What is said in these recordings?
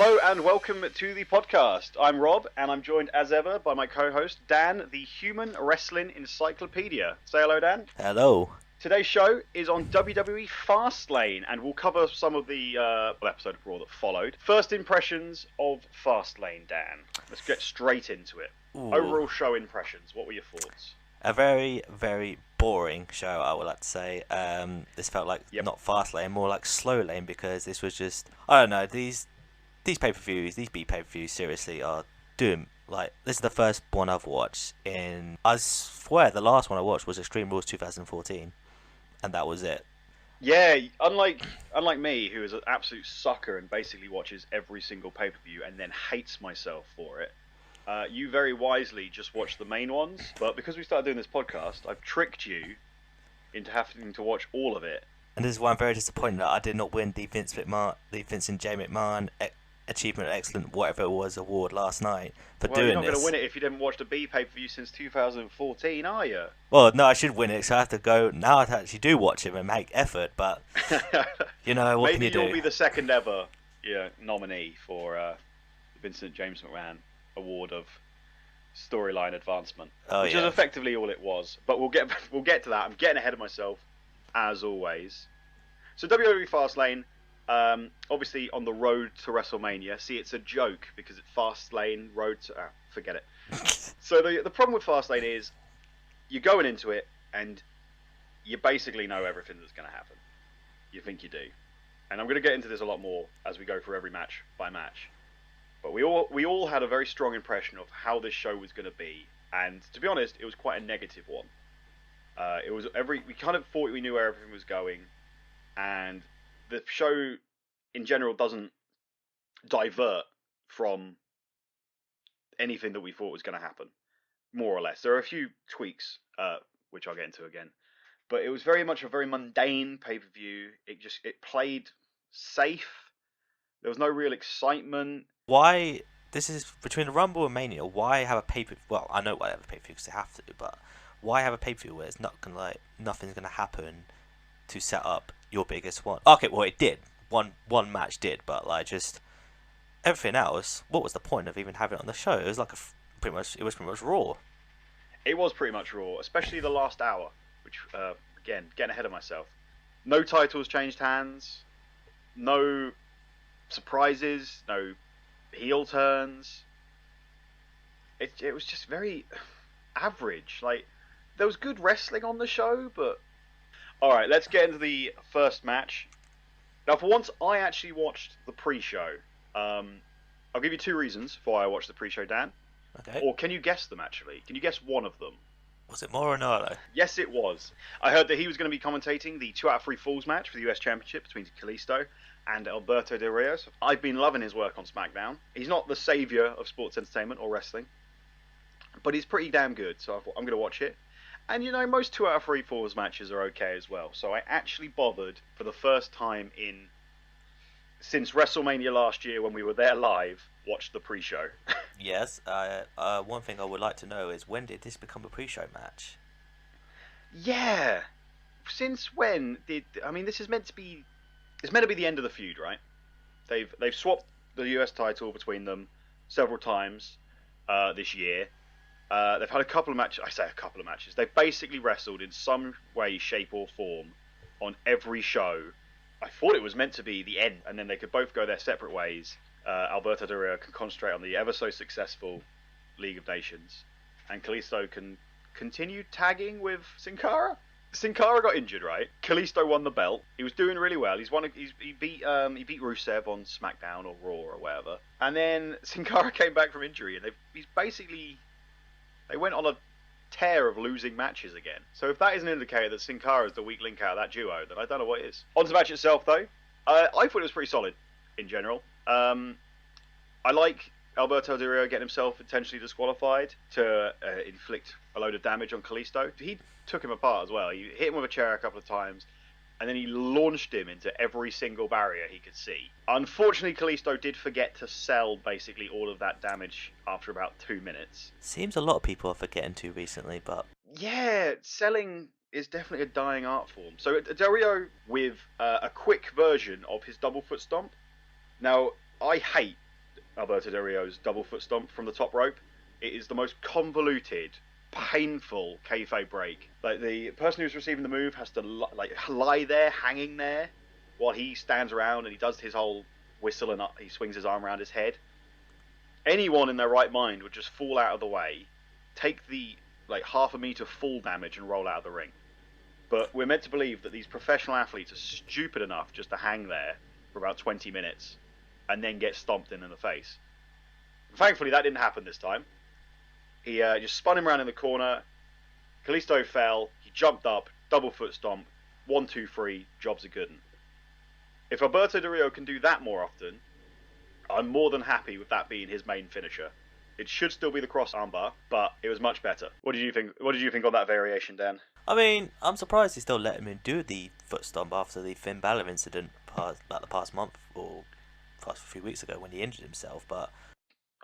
Hello and welcome to the podcast. I'm Rob and I'm joined as ever by my co-host Dan, the human wrestling encyclopedia. Say hello, Dan. Hello. Today's show is on WWE Fastlane and we'll cover some of the episode of Raw that followed. First impressions of Fastlane, Dan. Let's get straight into it. Ooh. Overall show impressions, what were your thoughts? A very, very boring show, I would like to say. This felt like not fast lane, more like slow lane, because this was just, I don't know, these pay-per-views, these B pay-per-views seriously are doomed. Like, this is the first one I've watched in, I swear the last one I watched was Extreme Rules 2014, and that was it. Yeah, unlike me, who is an absolute sucker and basically watches every single pay-per-view and then hates myself for it, you very wisely just watch the main ones. But because we started doing this podcast, I've tricked you into having to watch all of it. And this is why I'm very disappointed that I did not win the Vince and J. McMahon Achievement Excellent, whatever it was, award last night for doing this. You're not going to win it if you didn't watch the B pay-per-view since 2014, are you? Well, no, I should win it, so I have to go now. I actually do watch it and make effort, but you know what can you do? Maybe you'll be the second ever nominee for the Vincent James McMahon Award of Storyline Advancement, which is effectively all it was. But we'll get to that. I'm getting ahead of myself, as always. So WWE Fastlane. Obviously on the road to WrestleMania. See, it's a joke because it's Fastlane road to... forget it. So the problem with Fastlane is you're going into it and you basically know everything that's going to happen. You think you do. And I'm going to get into this a lot more as we go through every match by match. But we all had a very strong impression of how this show was going to be. And to be honest, it was quite a negative one. We kind of thought we knew where everything was going. And the show in general doesn't divert from anything that we thought was going to happen, more or less. There are a few tweaks, which I'll get into again, but it was very much a very mundane pay-per-view. It played safe. There was no real excitement. Why? This is between the Rumble and Mania. Why have a pay-per-view? Well, I know why they have a pay-per-view because they have to, but why have a pay-per-view where it's not gonna nothing's gonna happen to set up your biggest one? Okay, well it did. One match did, but like just everything else. What was the point of even having it on the show? It was like pretty much Raw. It was pretty much Raw, especially the last hour. Which again, getting ahead of myself. No titles changed hands. No surprises. No heel turns. It was just very average. Like there was good wrestling on the show, but. Alright, let's get into the first match. Now, for once, I actually watched the pre-show. I'll give you two reasons for why I watched the pre-show, Dan. Okay. Or can you guess them, actually? Can you guess one of them? Was it Morinaro? Yes, it was. I heard that he was going to be commentating the 2 out of 3 Falls match for the US Championship between Kalisto and Alberto Del Rio. I've been loving his work on SmackDown. He's not the saviour of sports entertainment or wrestling, but he's pretty damn good, so I thought I'm going to watch it. And you know, most 2 out of 3 Falls matches are okay as well. So I actually bothered for the first time since WrestleMania last year when we were there live, watched the pre-show. Yes. One thing I would like to know is when did this become a pre-show match? Yeah. Since when this is meant to be? It's meant to be the end of the feud, right? They've swapped the US title between them several times this year. They've had a couple of matches. I say a couple of matches. They've basically wrestled in some way, shape, or form on every show. I thought it was meant to be the end, and then they could both go their separate ways. Alberto Del Rio can concentrate on the ever so successful League of Nations, and Kalisto can continue tagging with Sin Cara. Sin Cara got injured, right? Kalisto won the belt. He was doing really well. He beat Rusev on SmackDown or Raw or whatever, and then Sin Cara came back from injury, and they went on a tear of losing matches again. So if that is an indicator that Sin Cara is the weak link out of that duo, then I don't know what is. On to the match itself, though. I thought it was pretty solid in general. I like Alberto Del Rio getting himself intentionally disqualified to inflict a load of damage on Kalisto. He took him apart as well. He hit him with a chair a couple of times, and then he launched him into every single barrier he could see. Unfortunately, Kalisto did forget to sell basically all of that damage after about 2 minutes. Seems a lot of people are forgetting to recently, but... Yeah, selling is definitely a dying art form. So Del Rio with a quick version of his double foot stomp. Now, I hate Alberto Del Rio's double foot stomp from the top rope. It is the most convoluted, painful kayfabe break. Like the person who's receiving the move has to lie there, hanging there, while he stands around and he does his whole whistle and he swings his arm around his head. Anyone in their right mind would just fall out of the way, take the half a meter fall damage and roll out of the ring. But we're meant to believe that these professional athletes are stupid enough just to hang there for about 20 minutes and then get stomped in the face. Thankfully, that didn't happen this time. He just spun him around in the corner. Kalisto fell. He jumped up, double foot stomp, 1, 2, 3, job's a good one. If Alberto Del Rio can do that more often, I'm more than happy with that being his main finisher. It should still be the cross armbar, but it was much better. What did you think? What did you think on that variation, Dan? I mean, I'm surprised he still let him do the foot stomp after the Finn Balor incident, the past month or past few weeks ago when he injured himself. But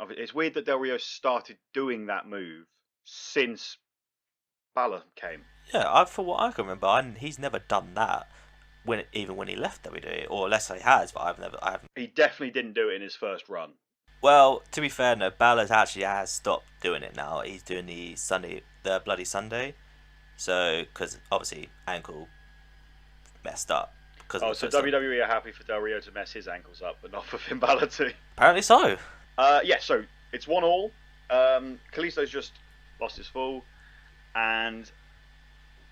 it's weird that Del Rio started doing that move since Balor came. Yeah, for what I can remember, he's never done that even when he left WWE, or unless he has, but I haven't. He definitely didn't do it in his first run. Well, to be fair, no, Balor actually has stopped doing it now. He's doing the Bloody Sunday. So, because obviously ankle messed up. So WWE are happy for Del Rio to mess his ankles up, but not for Finn Balor too. Apparently so. So it's 1-1. Kalisto's just lost his fall, and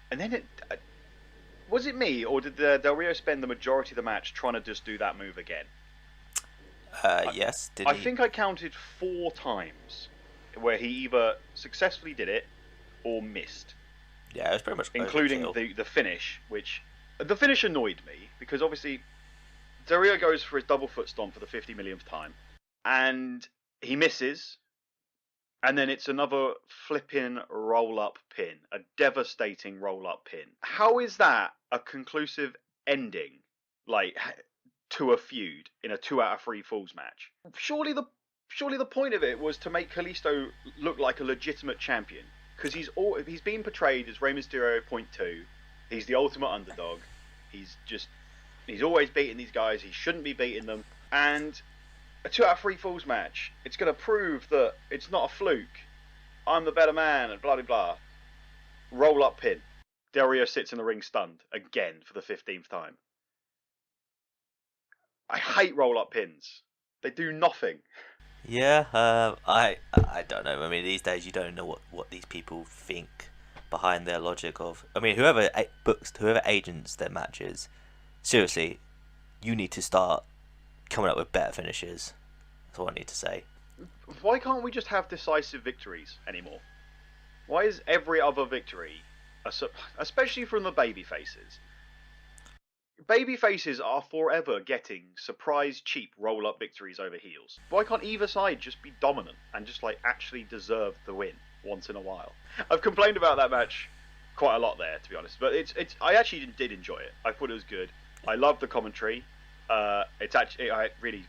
then was it me or did Del Rio spend the majority of the match trying to just do that move again? Yes. I think I counted 4 times where he either successfully did it or missed. Yeah, it was pretty much including the finish, which the finish annoyed me because obviously Del Rio goes for his double foot stomp for the 50 millionth time, and he misses, and then it's another flipping roll up pin, a devastating roll up pin. How is that a conclusive ending, to a feud in a 2 out of 3 falls match? Surely the point of it was to make Kalisto look like a legitimate champion. Because he's being portrayed as Rey Mysterio .2. He's the ultimate underdog. He's always beating these guys. He shouldn't be beating them. And a 2 out of 3 falls match, it's going to prove that it's not a fluke. I'm the better man and blah blah blah. Roll up pin. Del Rio sits in the ring stunned again for the 15th time. I hate roll up pins. They do nothing. Yeah, I don't know. I mean, these days you don't know what these people think behind their logic of. I mean, whoever agents their matches, seriously, you need to start coming up with better finishes. That's all I need to say. Why can't we just have decisive victories anymore? Why is every other victory, especially from the baby faces? Baby faces are forever getting surprise cheap roll-up victories over heels. Why can't either side just be dominant and just actually deserve the win once in a while? I've complained about that match quite a lot there, to be honest, but I actually did enjoy it. I thought it was good. I loved the commentary. I really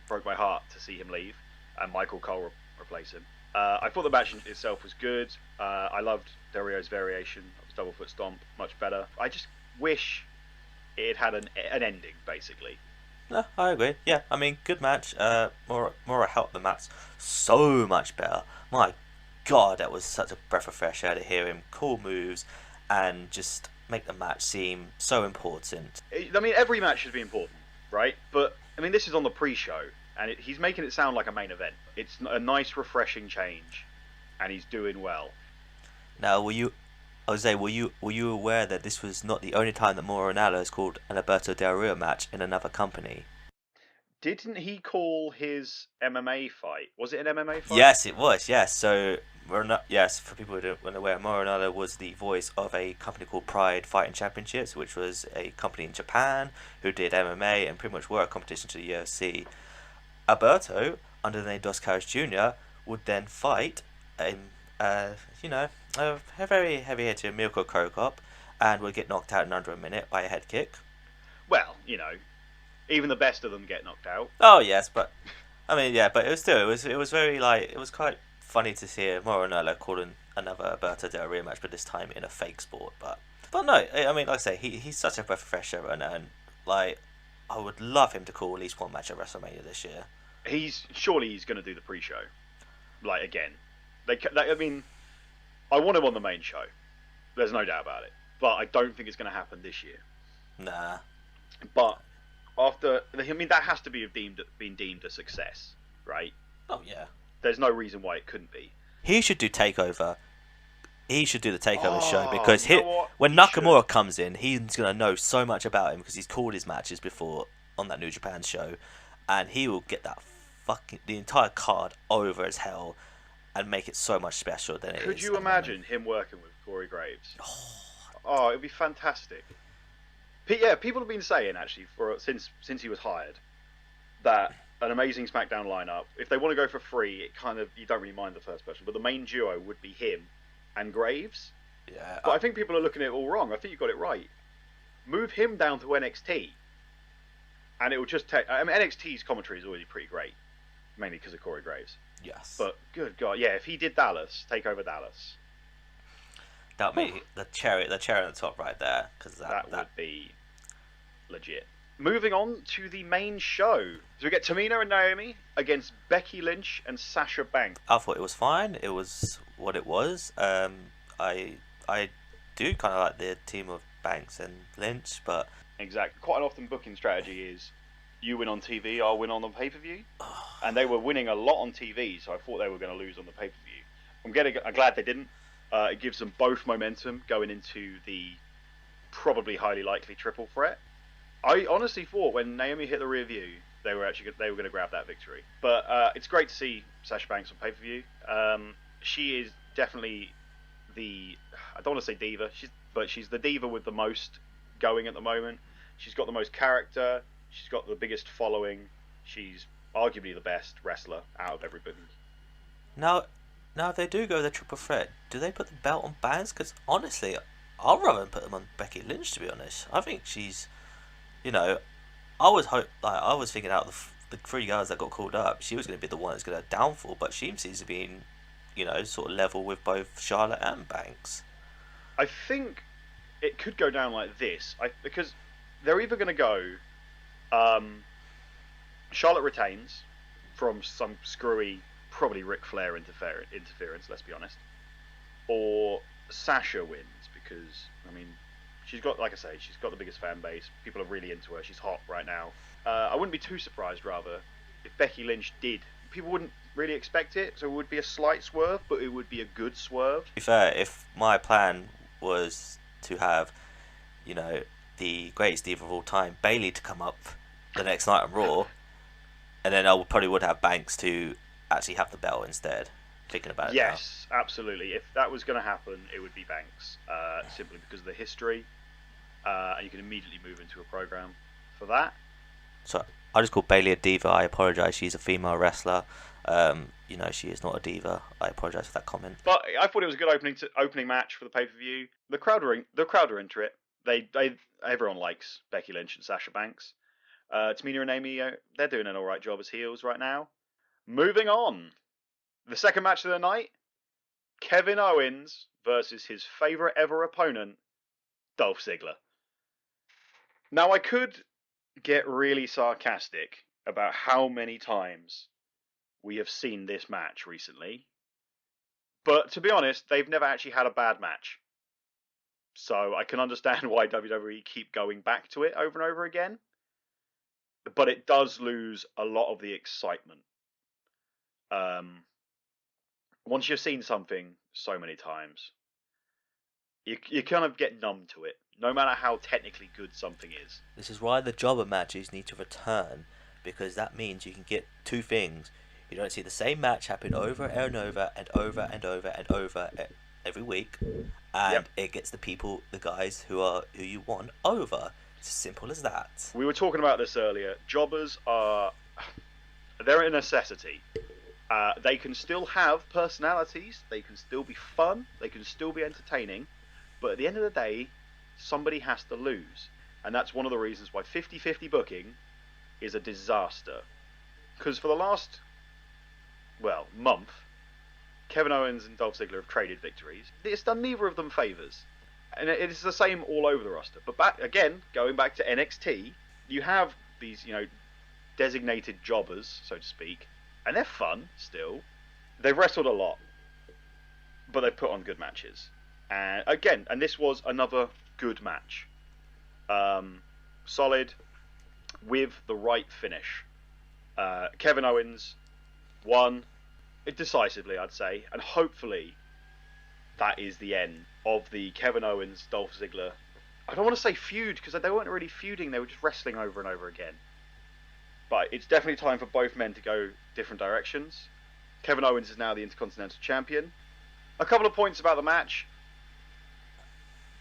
broke my heart to see him leave and Michael Cole replace him. I thought the match itself was good. I loved Del Rio's variation of his double foot stomp, much better. I just wish it had an ending, basically. No, I agree. Yeah, I mean, good match. Mora helped the match so much better. My God, that was such a breath of fresh air to hear him call moves and just make the match seem so important. I mean, every match should be important, right? But I mean, this is on the pre-show, and he's making it sound like a main event. It's a nice, refreshing change, and he's doing well. Now, were you aware that this was not the only time that Mauro Ranallo has called an Alberto Del Rio match in another company? Didn't he call his MMA fight? Was it an MMA fight? Yes, it was. Yes, so for people who don't aware, Mauro Ranallo was the voice of a company called Pride Fighting Championships, which was a company in Japan who did MMA and pretty much were a competition to the UFC. Alberto, under the name Dos Caras Jr., would then fight in a very heavy-hitter Mirko Krokop and would get knocked out in under a minute by a head kick. Well, even the best of them get knocked out. Oh yes, but I mean, yeah, but it was very it was quite funny to see Mauro Ranallo calling another Alberto Del Rio match, but this time in a fake sport. But no, I mean, like I say, he's such a breath of fresh air, and I would love him to call at least one match at WrestleMania this year. He's going to do the pre-show, like again. I mean, I want him on the main show. There's no doubt about it. But I don't think it's going to happen this year. Nah. But that has to be been deemed a success, right? Oh yeah. There's no reason why it couldn't be. He should do Takeover. He should do the Takeover show Oh, because you know what? when He Nakamura should. comes in, he's gonna know so much about him because he's called his matches before on that New Japan show, and he will get the entire card over as hell and make it so much special than it is. Could you imagine him working with Corey Graves? Oh, it'd be fantastic. Yeah, people have been saying actually since he was hired that an amazing SmackDown lineup. If they want to go for free, you don't really mind the first person, but the main duo would be him and Graves. Yeah. But I think people are looking at it all wrong. I think you got it right. Move him down to NXT, and it will just take. I mean, NXT's commentary is already pretty great, mainly because of Corey Graves. Yes. But good God, yeah, if he did Dallas, take over Dallas, that'd be the cherry on the top right there, because that would be legit. Moving on to the main show. So we get Tamina and Naomi against Becky Lynch and Sasha Banks. I thought it was fine. It was what it was. I do kind of like the team of Banks and Lynch, but Exactly. Quite an often booking strategy is you win on TV, I'll win on the pay-per-view. And they were winning a lot on TV, so I thought they were going to lose on the pay-per-view. I'm glad they didn't. It gives them both momentum going into the probably highly likely triple threat. I honestly thought when Naomi hit the rear view, they were going to grab that victory. But it's great to see Sasha Banks on pay-per-view. She is definitely I don't want to say diva, but she's the diva with the most going at the moment. She's got the most character. She's got the biggest following. She's arguably the best wrestler out of everybody. Now if they do go the triple threat, do they put the belt on Banks? Because honestly, I'd rather put them on Becky Lynch, to be honest. I think she's, I was thinking out the three guys that got called up, she was going to be the one that's going to downfall, but she seems to be sort of level with both Charlotte and Banks. I think it could go down like this, because they're either going to go Charlotte retains from some screwy, probably Ric Flair interference, let's be honest, or Sasha wins because, I mean, she's got the biggest fan base. People are really into her. She's hot right now. I wouldn't be too surprised, rather, if Becky Lynch did. People wouldn't really expect it, so it would be a slight swerve, but it would be a good swerve. To be fair, if my plan was to have, the greatest diva of all time, Bayley, to come up the next night on Raw, and then I probably would have Banks to actually have the belt instead. Thinking about it yes, now. Absolutely. If that was going to happen, it would be Banks, simply because of the history, and you can immediately move into a program for that. So I just called Bayley a diva. I apologise. She's a female wrestler. She is not a diva. I apologise for that comment. But I thought it was a good opening match for the pay-per-view. The crowd are into it. Everyone likes Becky Lynch and Sasha Banks. Tamina and Amy, they're doing an alright job as heels right now. Moving on. The second match of the night, Kevin Owens versus his favourite ever opponent, Dolph Ziggler. Now, I could get really sarcastic about how many times we have seen this match recently, but to be honest, they've never actually had a bad match. So I can understand why WWE keep going back to it over and over again, but it does lose a lot of the excitement. Once you've seen something so many times, you kind of get numb to it, no matter how technically good something is. This is why the jobber matches need to return, because that means you can get two things. You don't see the same match happen over and over and over and over and over every week, and it gets the guys who you want over. It's as simple as that. We were talking about this earlier. Jobbers they're a necessity. They can still have personalities, they can still be fun, they can still be entertaining, but at the end of the day, somebody has to lose. And that's one of the reasons why 50-50 booking is a disaster. Because for the last, month, Kevin Owens and Dolph Ziggler have traded victories. It's done neither of them favours. And it's the same all over the roster. But going back to NXT, you have these, designated jobbers, so to speak, and they're fun still. They've wrestled a lot, but they've put on good matches. And again, and this was another good match. Solid, with the right finish. Kevin Owens won decisively, I'd say, and hopefully that is the end of the Kevin Owens Dolph Ziggler. I don't want to say feud because they weren't really feuding; they were just wrestling over and over again. But it's definitely time for both men to go different directions. Kevin Owens is now the Intercontinental Champion. A couple of points about the match.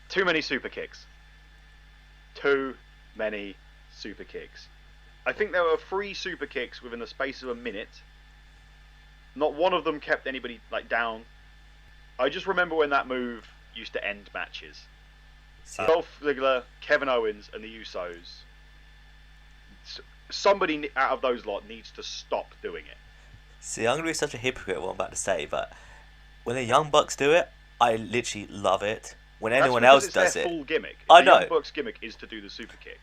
Too many super kicks. Too many super kicks. I think there were 3 super kicks within the space of a minute. Not one of them kept anybody down. I just remember when that move used to end matches. Dolph Ziggler, Kevin Owens, and the Usos. Somebody out of those lot needs to stop doing it. See, I'm going to be such a hypocrite what I'm about to say, but when the Young Bucks do it, I literally love it. When anyone else does it, it's their full gimmick. I know. The Young Bucks gimmick is to do the super kick.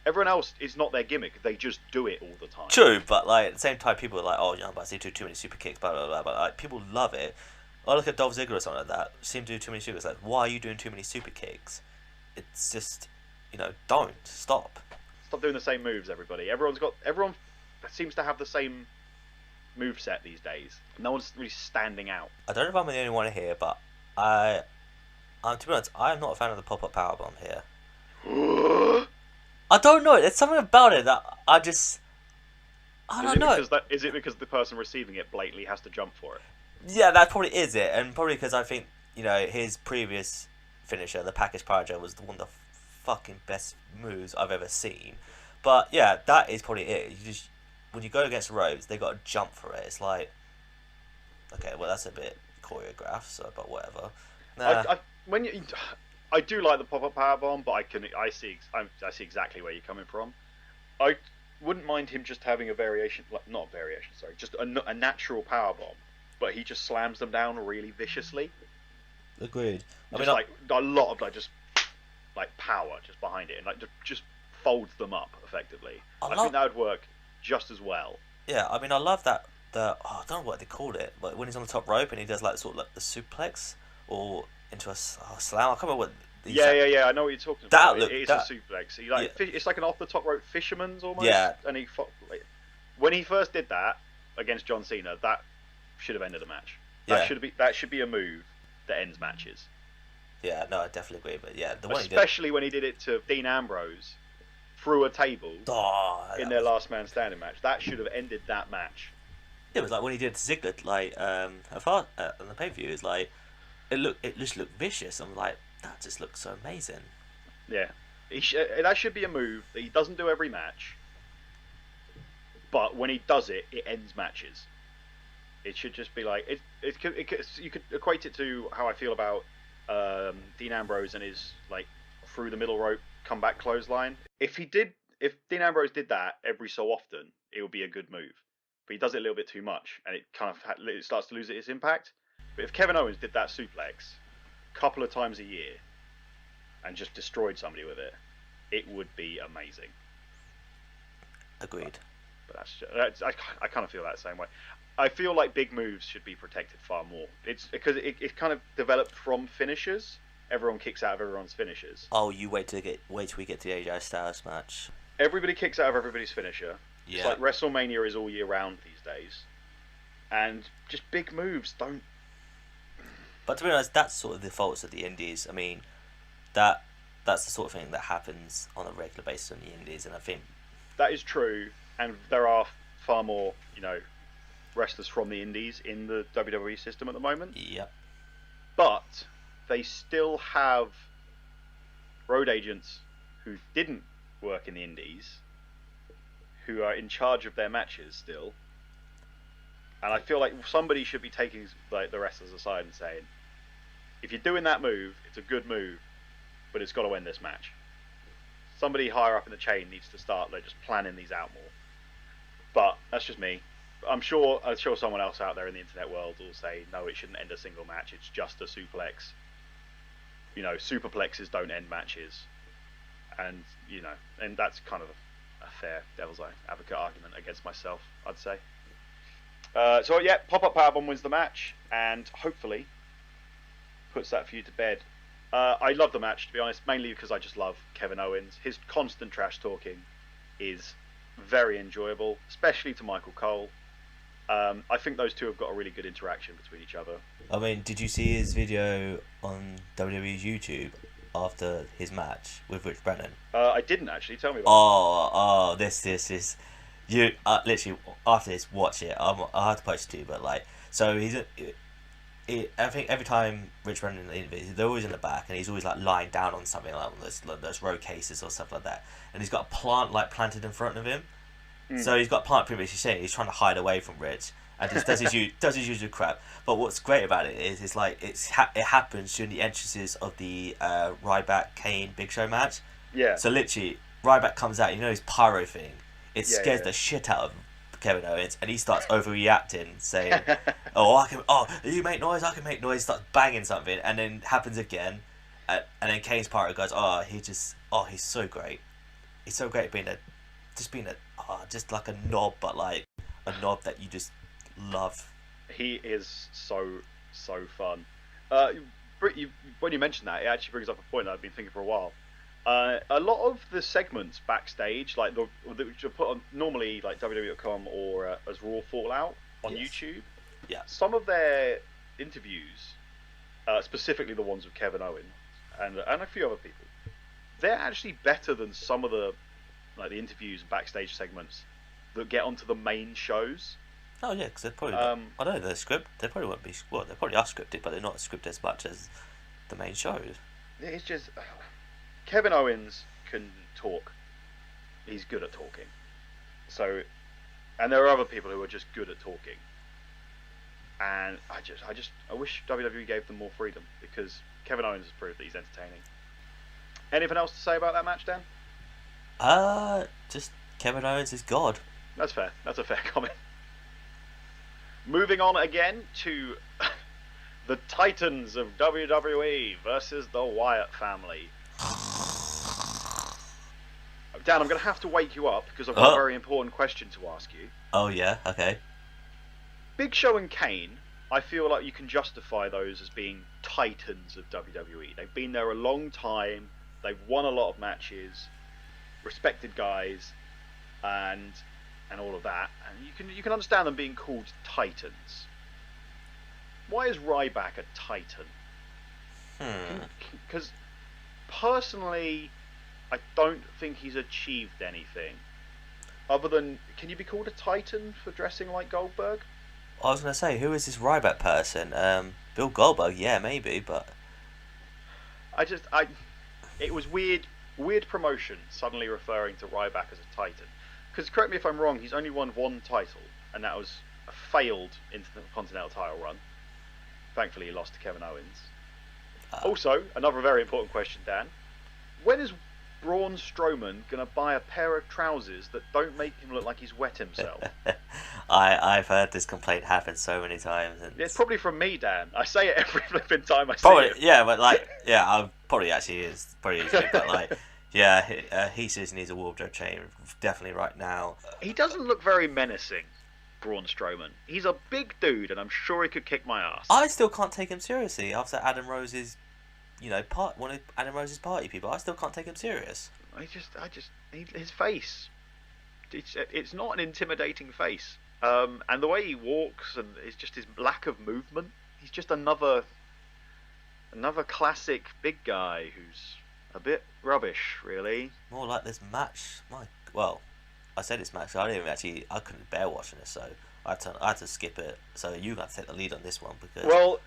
Everyone else is not their gimmick. They just do it all the time. True, but at the same time, people are like, "Oh, Young Bucks, they do too many super kicks." Blah blah blah. But people love it. I look at Dolph Ziggler or something like that. Seem to do too many super kicks. Why are you doing too many super kicks? It's just, don't stop. Stop doing the same moves, everybody. Everyone seems to have the same move set these days. No one's really standing out. I don't know if I'm the only one here, but to be honest, I'm not a fan of the pop-up powerbomb here. I don't know. There's something about it that I don't know. Is it because the person receiving it blatantly has to jump for it? Yeah, that probably is it, and probably because I think his previous finisher, the package power was one of the fucking best moves I've ever seen. But yeah, that is probably it. When you go against ropes, they got to jump for it. It's like, okay, well that's a bit choreographed, but whatever. I do like the pop-up powerbomb, but I see exactly where you're coming from. I wouldn't mind him just having a variation, just a natural powerbomb, but he just slams them down really viciously. Agreed. A lot of just power just behind it, and just folds them up effectively. I think that would work just as well. Yeah, I mean, I love that. I don't know what they called it, but when he's on the top rope and he does sort of the suplex or into a slam. I can't remember what. Yeah. I know what you're talking about. It is a suplex. It's like an off the top rope fisherman's almost. Yeah. And when he first did that against John Cena, that should have ended the match. That should be a move that ends matches. Yeah, no, I definitely agree. But yeah, especially when he did it to Dean Ambrose through a table in their last man standing match. That should have ended that match. It was like when he did Ziggler, on the pay-per-view. It's like it just looked vicious. I'm like, that just looks so amazing. Yeah, that should be a move that he doesn't do every match, but when he does it, it ends matches. It should just be like you could equate it to how I feel about Dean Ambrose and his through the middle rope comeback clothesline. If Dean Ambrose did that every so often, it would be a good move. But he does it a little bit too much, and it it starts to lose its impact. But if Kevin Owens did that suplex a couple of times a year and just destroyed somebody with it, it would be amazing. Agreed. But I kind of feel that same way. I feel like big moves should be protected far more. It's because it kind of developed from finishers. Everyone kicks out of everyone's finishers. Oh, you wait till we get to the AJ Styles match. Everybody kicks out of everybody's finisher. Yeah. It's like WrestleMania is all year round these days. And just big moves don't... But to be honest, that's sort of the faults of the indies. I mean, that's the sort of thing that happens on a regular basis on the indies, and I think... That is true, and there are far more, wrestlers from the indies in the WWE system at the moment. Yep. But they still have road agents who didn't work in the indies, who are in charge of their matches still. And I feel like somebody should be taking the wrestlers aside and saying, if you're doing that move, it's a good move, but it's got to end this match. Somebody higher up in the chain needs to start just planning these out more. But that's just me. I'm sure someone else out there in the internet world will say, no, it shouldn't end a single match. It's just a suplex. Superplexes don't end matches. And, and that's kind of fair devil's advocate argument against myself, I'd say. So yeah, pop-up powerbomb wins the match, and hopefully puts that feud to bed. I love the match, to be honest, mainly because I just love Kevin Owens. His constant trash talking is very enjoyable, especially to Michael Cole. I think those two have got a really good interaction between each other. I mean, did you see his video on WWE's YouTube after his match with Rich Brennan? I didn't actually. Tell me about This is you literally after this, watch it. I have to post it to you, but like, so I think every time Rich Brennan in the interview, they're always in the back, and he's always like lying down on something like those row cases or stuff like that, and he's got a plant like planted in front of him. So he's got a plant pretty much saying he's trying to hide away from Rich and just does his usual crap. But what's great about it is it's like it happens during the entrances of the Ryback Kane Big Show match. Yeah. So literally Ryback comes out, his pyro thing. It scares the shit out of Kevin Owens, and he starts overreacting, saying, you make noise, I can make noise. Starts banging something, and then happens again, and then Kane's pyro goes, he's so great. He's so great being just like a knob, but like a knob that you just love. He is so fun. When you mentioned that, it actually brings up a point that I've been thinking for a while. A lot of the segments backstage, like which are put on normally like WWE.com or as Raw Fallout on YouTube. Yeah. Some of their interviews, specifically the ones with Kevin Owens and a few other people, they're actually better than some of the interviews and backstage segments that get onto the main shows. Oh yeah, because they're probably I don't know, the script. They probably won't be. Well, they probably are scripted, but they're not scripted as much as the main shows. It's just Kevin Owens can talk. He's good at talking. So, and there are other people who are just good at talking. And I wish WWE gave them more freedom, because Kevin Owens has proved that he's entertaining. Anything else to say about that match, Dan? Just Kevin Owens is God. That's fair. That's a fair comment. Moving on again to the Titans of WWE versus the Wyatt family. Dan, I'm going to have to wake you up because I've got a very important question to ask you. Oh yeah, okay. Big Show and Kane, I feel like you can justify those as being titans of WWE. They've been there a long time. They've won a lot of matches. Respected guys, and all of that, and you can understand them being called titans. Why is Ryback a titan? Because personally, I don't think he's achieved anything other than, can you be called a titan for dressing like Goldberg? I was gonna say, who is this Ryback person? Bill Goldberg, yeah, maybe, but it was weird promotion suddenly referring to Ryback as a titan. Because correct me if I'm wrong, he's only won one title, and that was a failed Intercontinental title run. Thankfully, he lost to Kevin Owens. Also, another very important question, Dan. When is Braun Strowman going to buy a pair of trousers that don't make him look like he's wet himself? I've heard this complaint happen so many times. And it's probably from me, Dan. I say it every flipping time I see it. Yeah, but I probably actually is. Probably is, but like... Yeah, he says he needs a wardrobe change definitely right now. He doesn't look very menacing, Braun Strowman. He's a big dude, and I'm sure he could kick my ass. I still can't take him seriously after Adam Rose's, one of Adam Rose's party people. I still can't take him serious. His face. It's not an intimidating face. And the way he walks, and it's just his lack of movement. He's just another classic big guy who's a bit rubbish, really. More like this match. I said this match. I couldn't bear watching it, so I had to skip it. So you got to take the lead on this one because. Well,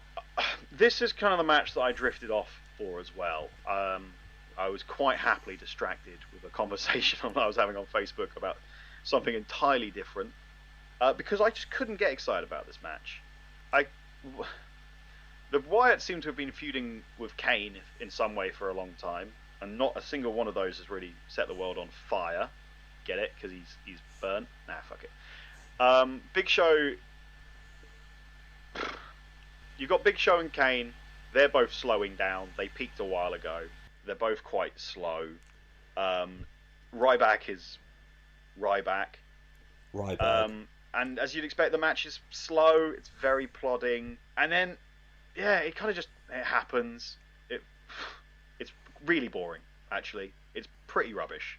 this is kind of the match that I drifted off for as well. I was quite happily distracted with a conversation I was having on Facebook about something entirely different because I just couldn't get excited about this match. The Wyatt seem to have been feuding with Kane in some way for a long time, and not a single one of those has really set the world on fire. Get it? Because he's burnt? Nah, fuck it. Big Show... You've got Big Show and Kane. They're both slowing down. They peaked a while ago. They're both quite slow. Ryback is Ryback. Ryberg. And as you'd expect, the match is slow. It's very plodding, and then yeah, it kind of just it happens. It it's really boring. Actually, it's pretty rubbish.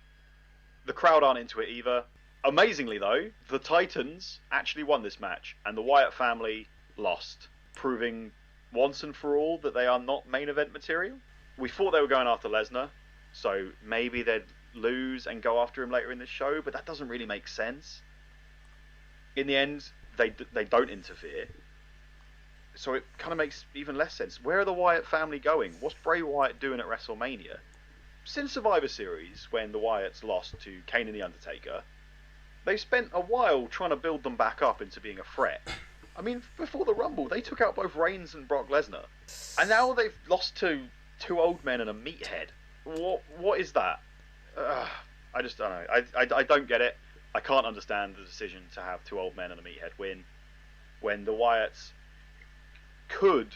The crowd aren't into it either. Amazingly though, the Titans actually won this match, and the Wyatt family lost, proving once and for all that they are not main event material. We thought they were going after Lesnar, so maybe they'd lose and go after him later in the show, but that doesn't really make sense. In the end, they don't interfere, so it kind of makes even less sense. Where are the Wyatt family going? What's Bray Wyatt doing at WrestleMania? Since Survivor Series, when the Wyatts lost to Kane and The Undertaker, they spent a while trying to build them back up into being a threat. I mean, before the Rumble, they took out both Reigns and Brock Lesnar, and now they've lost to two old men and a meathead. What is that? I just don't know. I don't get it. I can't understand the decision to have two old men and a meathead win when the Wyatts could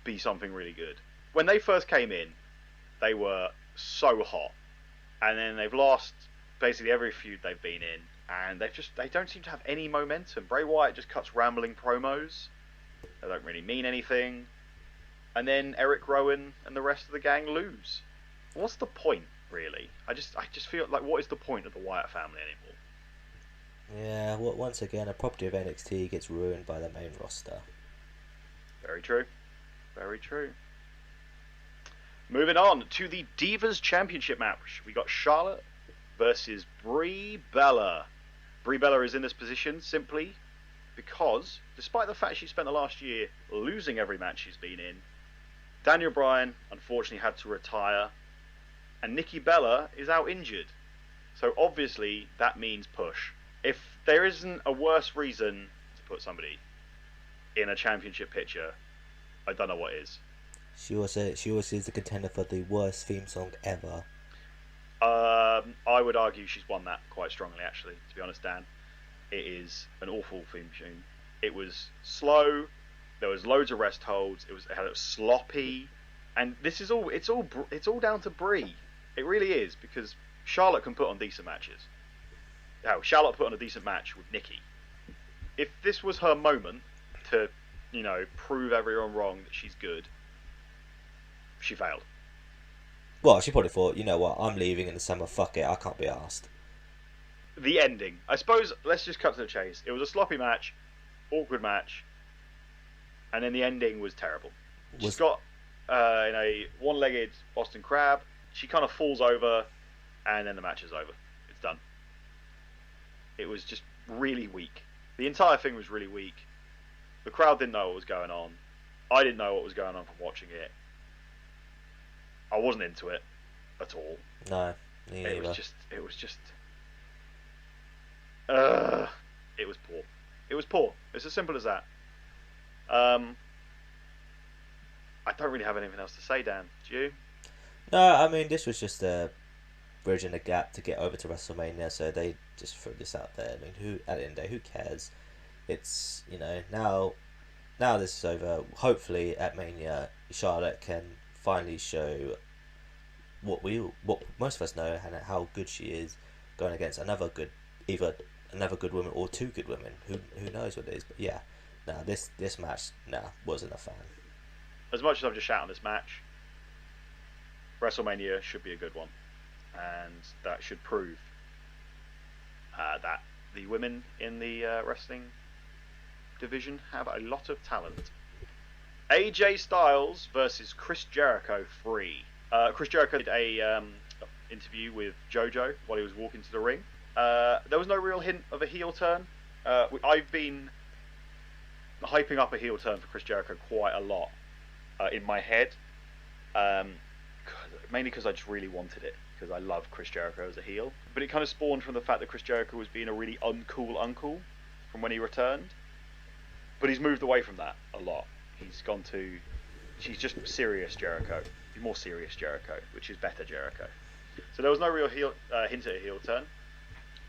be something really good. When they first came in, they were so hot, and then they've lost basically every feud they've been in, and they don't seem to have any momentum. Bray Wyatt just cuts rambling promos. They don't really mean anything. And then Eric Rowan and the rest of the gang lose. What's the point, really? I just feel like, what is the point of the Wyatt family anymore? Yeah, well, once again, a property of NXT gets ruined by the main roster. Very true. Very true. Moving on to the Divas Championship match. We got Charlotte versus Brie Bella. Brie Bella is in this position simply because, despite the fact she spent the last year losing every match she's been in, Daniel Bryan unfortunately had to retire, and Nikki Bella is out injured. So obviously that means push. If there isn't a worse reason to put somebody in a championship picture, I don't know what is. She also is the contender for the worst theme song ever. I would argue she's won that quite strongly, actually, to be honest, Dan. It is an awful theme tune. It was slow. There was loads of rest holds. It was sloppy, and it's all down to Brie. It really is, because Charlotte can put on decent matches. Now, Charlotte put on a decent match with Nikki. If this was her moment to, prove everyone wrong that she's good, she failed. Well, she probably thought, you know what, I'm leaving in the summer, fuck it, I can't be asked. The ending. I suppose, let's just cut to the chase. It was a sloppy match, awkward match, and then the ending was terrible. She's got in a one-legged Boston Crab. She kind of falls over, and then the match is over. It's done. It was just really weak. The entire thing was really weak. The crowd didn't know what was going on. I didn't know what was going on from watching it. I wasn't into it at all. No, me neither. It was just it was poor. It was poor. It's as simple as that. I don't really have anything else to say, Dan. Do you? No, I mean, this was just a bridging the gap to get over to WrestleMania, so they just threw this out there. I mean, at the end of the day, who cares? It's, now this is over. Hopefully at Mania, Charlotte can finally show what most of us know, and how good she is, going against either another good woman or two good women. Who knows what it is? But yeah, this match wasn't a fan. As much as I've just shouted on this match, WrestleMania should be a good one, and that should prove that the women in the wrestling division have a lot of talent. AJ Styles versus Chris Jericho 3. Chris Jericho did a interview with JoJo while he was walking to the ring. There was no real hint of a heel turn. I've been hyping up a heel turn for Chris Jericho quite a lot in my head, mainly because I just really wanted it, because I love Chris Jericho as a heel. But it kind of spawned from the fact that Chris Jericho was being a really uncool uncle from when he returned. But he's moved away from that a lot. He's just serious Jericho. He's more serious Jericho, which is better Jericho. So there was no real hint at a heel turn.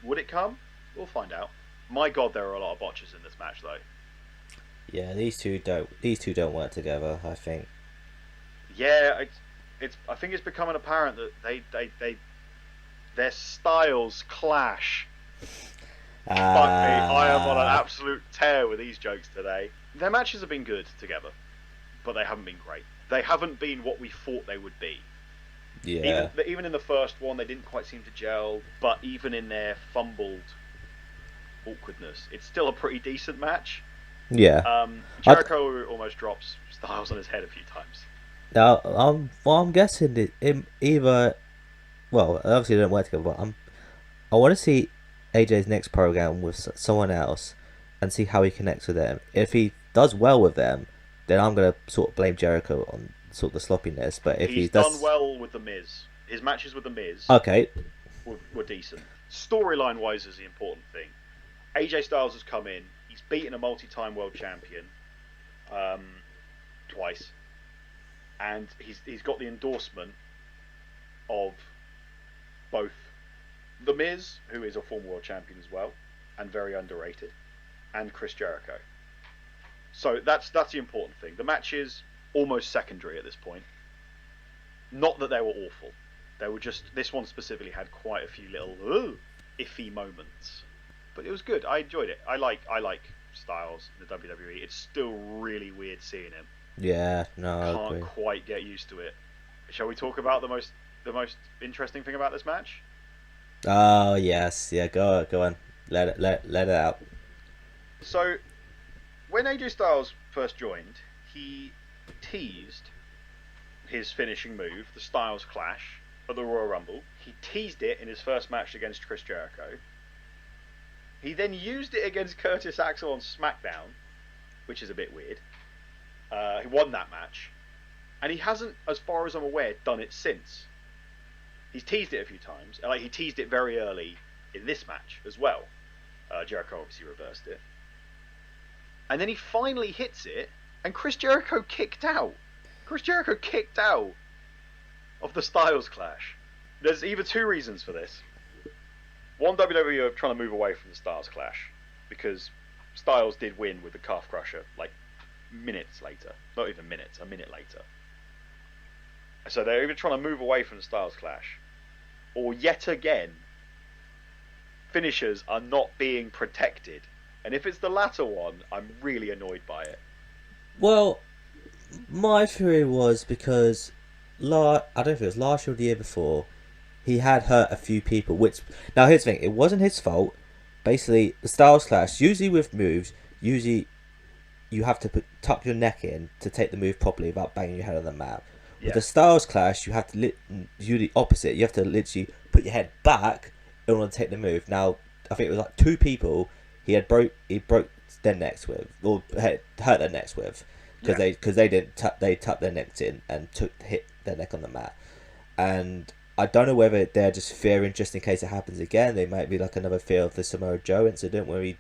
Would it come? We'll find out. My God, there are a lot of botches in this match, though. Yeah, these two don't work together, I think. Yeah, I think it's becoming apparent that Their styles clash. Fuck me, I am on an absolute tear with these jokes today. Their matches have been good together, but they haven't been great. They haven't been what we thought they would be. Yeah. Even in the first one, they didn't quite seem to gel. But even in their fumbled awkwardness, it's still a pretty decent match. Yeah. Jericho almost drops Styles on his head a few times. Now, I'm guessing it either. Well, obviously they don't work together, but I want to see AJ's next program with someone else and see how he connects with them. If he does well with them, then I'm gonna sort of blame Jericho on sort of the sloppiness. But if he's he does done well with the Miz, his matches with the Miz, okay, were decent. Storyline wise is the important thing. AJ Styles has come in. He's beaten a multi-time world champion twice, and he's got the endorsement of both the Miz, who is a former world champion as well, and very underrated, and Chris Jericho. So that's the important thing. The match is almost secondary at this point. Not that they were awful. They were just, this one specifically had quite a few little iffy moments. But it was good. I enjoyed it. I like Styles in the WWE. It's still really weird seeing him. Yeah, no, I Can't agree. quite get used to it. Shall we talk about the most interesting thing about this match? Oh yes, yeah. Go on. Let it out. So, when AJ Styles first joined, he teased his finishing move, the Styles Clash, at the Royal Rumble. He teased it in his first match against Chris Jericho. He then used it against Curtis Axel on SmackDown, which is a bit weird. He won that match, and he hasn't, as far as I'm aware, done it since. He's teased it a few times. Like, he teased it very early in this match as well. Jericho obviously reversed it. And then he finally hits it, and Chris Jericho kicked out. Chris Jericho kicked out of the Styles Clash. There's either two reasons for this. One, WWE are trying to move away from the Styles Clash, because Styles did win with the calf crusher, like, minutes later. Not even minutes, a minute later. So they're either trying to move away from the Styles Clash, or yet again, finishers are not being protected. And if it's the latter one, I'm really annoyed by it. Well, my theory was because I don't know if it was last year or the year before, he had hurt a few people. Which, now here's the thing, it wasn't his fault. Basically, the Styles Clash, usually with moves, you have to tuck your neck in to take the move properly without banging your head on the mat. With the Styles Clash, you have to do the opposite. You have to literally put your head back in order to take the move. Now, I think it was like two people he broke their necks with, or hurt their necks with, because they tucked their necks in and hit their neck on the mat. And I don't know whether they're just fearing just in case it happens again. They might be like another fear of the Samoa Joe incident where he,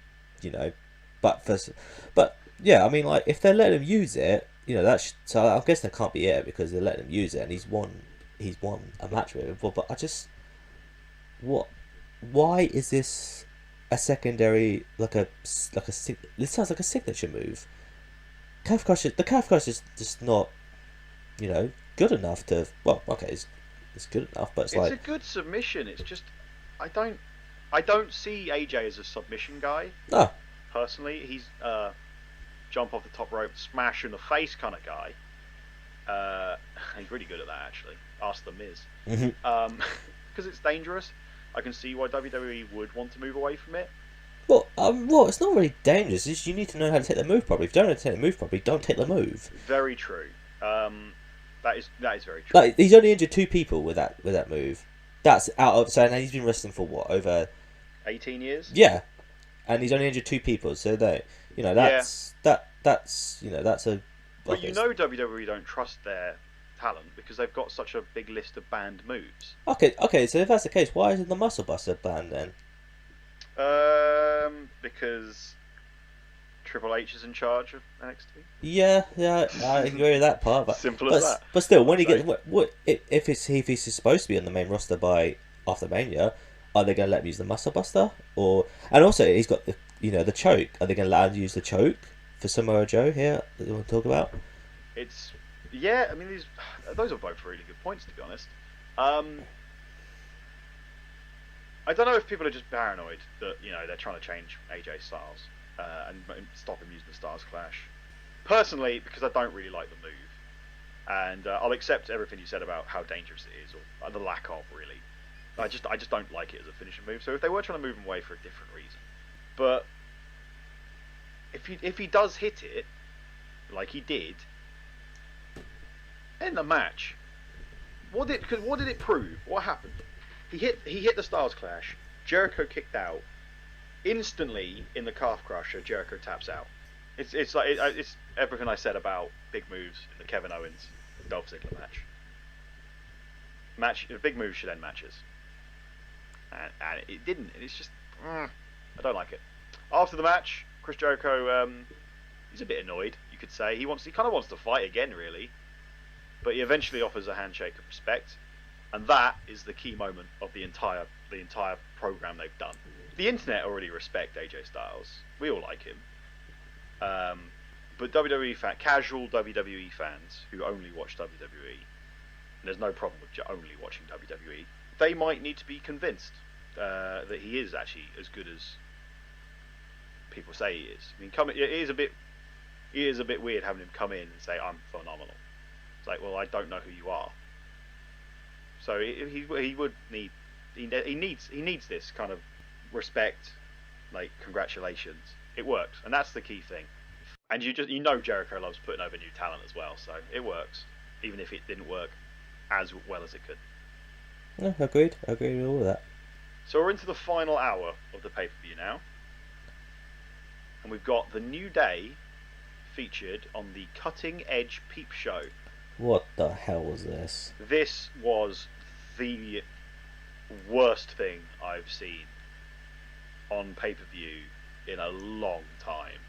but yeah, I mean, like, if they're letting him use it, so I guess that can't be it because they're letting him use it and he's won a match with him. But I just, why is this a secondary, this sounds like a signature move. The calf crush is just not, good enough to, well, okay, it's good enough, but it's like, a good submission. It's just, I don't see AJ as a submission guy. No. Personally, he's jump off the top rope, smash in the face kind of guy. He's really good at that, actually. Ask the Miz. Because it's dangerous. I can see why WWE would want to move away from it. Well, it's not really dangerous. It's just you need to know how to take the move properly. If you don't know how to take the move properly, don't take the move. Very true. That is very true. Like, he's only injured two people with that move. That's out of, so now he's been wrestling for what, over 18 years? Yeah, and he's only injured two people. So that's that's a. But WWE don't trust their talent because they've got such a big list of banned moves. Okay. So if that's the case, why isn't the Muscle Buster banned then? Because Triple H is in charge of NXT. Yeah, I agree with that part. But simple as that. But still, when he gets if he's supposed to be on the main roster by after Mania, are they going to let him use the Muscle Buster? And also he's got the choke. Are they going to allow him to use the choke for Samoa Joe here that we want to talk about? I mean those are both really good points, to be honest. I don't know if people are just paranoid that they're trying to change AJ Styles and stop him using the Stars Clash. Personally, because I don't really like the move, and I'll accept everything you said about how dangerous it is, or the lack of really. I just don't like it as a finishing move. So if they were trying to move him away for a different reason, but if he does hit it like he did, end the match. What did it prove? What happened? He hit the Stars Clash. Jericho kicked out. Instantly in the calf crusher, Jericho taps out. It's everything I said about big moves in the Kevin Owens Dolph Ziggler match. Big moves should end matches, and it didn't. And it's just I don't like it. After the match, Chris Jericho he's a bit annoyed. You could say he kind of wants to fight again, really, but he eventually offers a handshake of respect, and that is the key moment of the entire program they've done. The internet already respect AJ Styles. We all like him. But casual WWE fans who only watch WWE, and there's no problem with only watching WWE, they might need to be convinced that he is actually as good as people say he is. I mean, it is a bit weird having him come in and say I'm phenomenal. It's like, well, I don't know who you are. So he would need he needs this kind of respect, like congratulations. It works, and that's the key thing. And Jericho loves putting over new talent as well, so it works, even if it didn't work as well as it could. No, agreed. I agree with all of that. So we're into the final hour of the pay-per-view now, and we've got the New Day featured on the Cutting Edge Peep Show. What the hell was this? This was the worst thing I've seen on pay-per-view in a long time.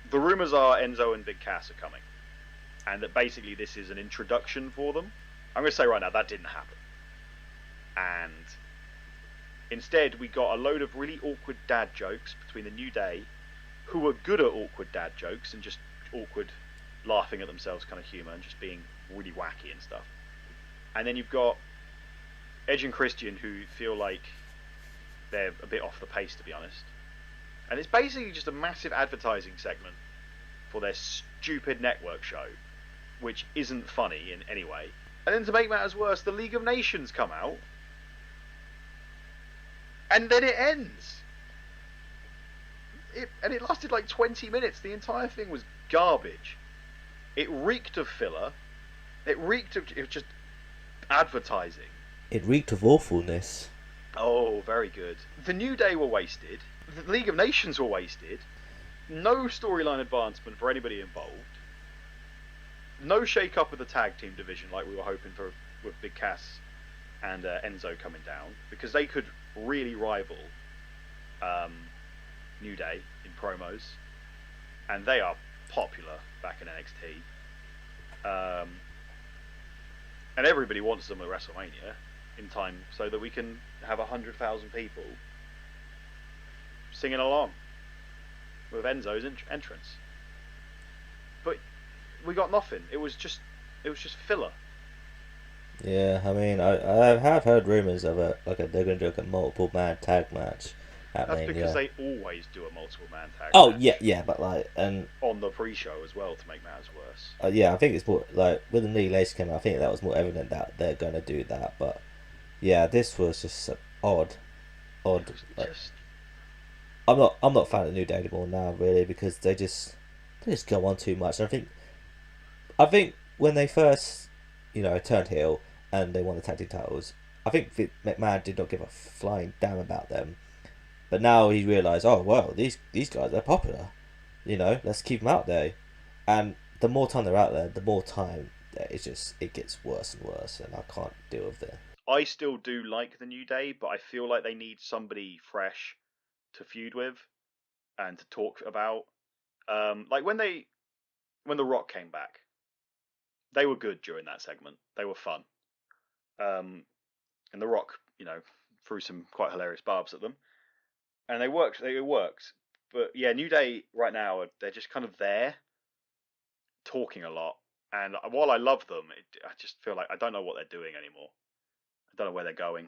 The rumours are Enzo and Big Cass are coming, and that basically this is an introduction for them. I'm going to say right now, that didn't happen. And instead, we got a load of really awkward dad jokes between the New Day, who were good at awkward dad jokes and just awkward laughing at themselves kind of humour and just being really wacky and stuff. And then you've got Edge and Christian, who feel like they're a bit off the pace, to be honest. And it's basically just a massive advertising segment for their stupid network show, which isn't funny in any way. And then to make matters worse, the League of Nations come out, and then it ends. It lasted like 20 minutes. The entire thing was garbage. It reeked of filler. It reeked of just advertising. It reeked of awfulness. Oh, very good. The New Day were wasted. The League of Nations were wasted. No storyline advancement for anybody involved. No shake-up of the tag team division like we were hoping for with Big Cass and Enzo coming down, because they could really rival New Day in promos, and they are popular back in NXT. And everybody wants them at WrestleMania in time so that we can have 100,000 people singing along with Enzo's entrance. But we got nothing. It was just filler. Yeah, I mean, I have heard rumours of they're going to do a multiple man tag match. That's because they always do a multiple man tag match. Oh yeah, but and on the pre-show as well to make matters worse. Yeah, I think it's more like with the New Lace came out. I think that was more evident that they're going to do that. But yeah, this was just odd. I'm not a fan of New Day anymore now, really, because they just go on too much. And I think when they first turned heel and they won the tag team titles, I think McMahon did not give a flying damn about them. But now he realised, oh well, these guys, they're popular. Let's keep them out there. And the more time they're out there, the more time it gets worse and worse, and I can't deal with it. I still do like the New Day, but I feel like they need somebody fresh to feud with and to talk about. Like when The Rock came back, they were good during that segment. They were fun. And The Rock, threw some quite hilarious barbs at them. And it worked. But yeah, New Day right now, they're just kind of there, talking a lot. And while I love them, I just feel like I don't know what they're doing anymore. I don't know where they're going.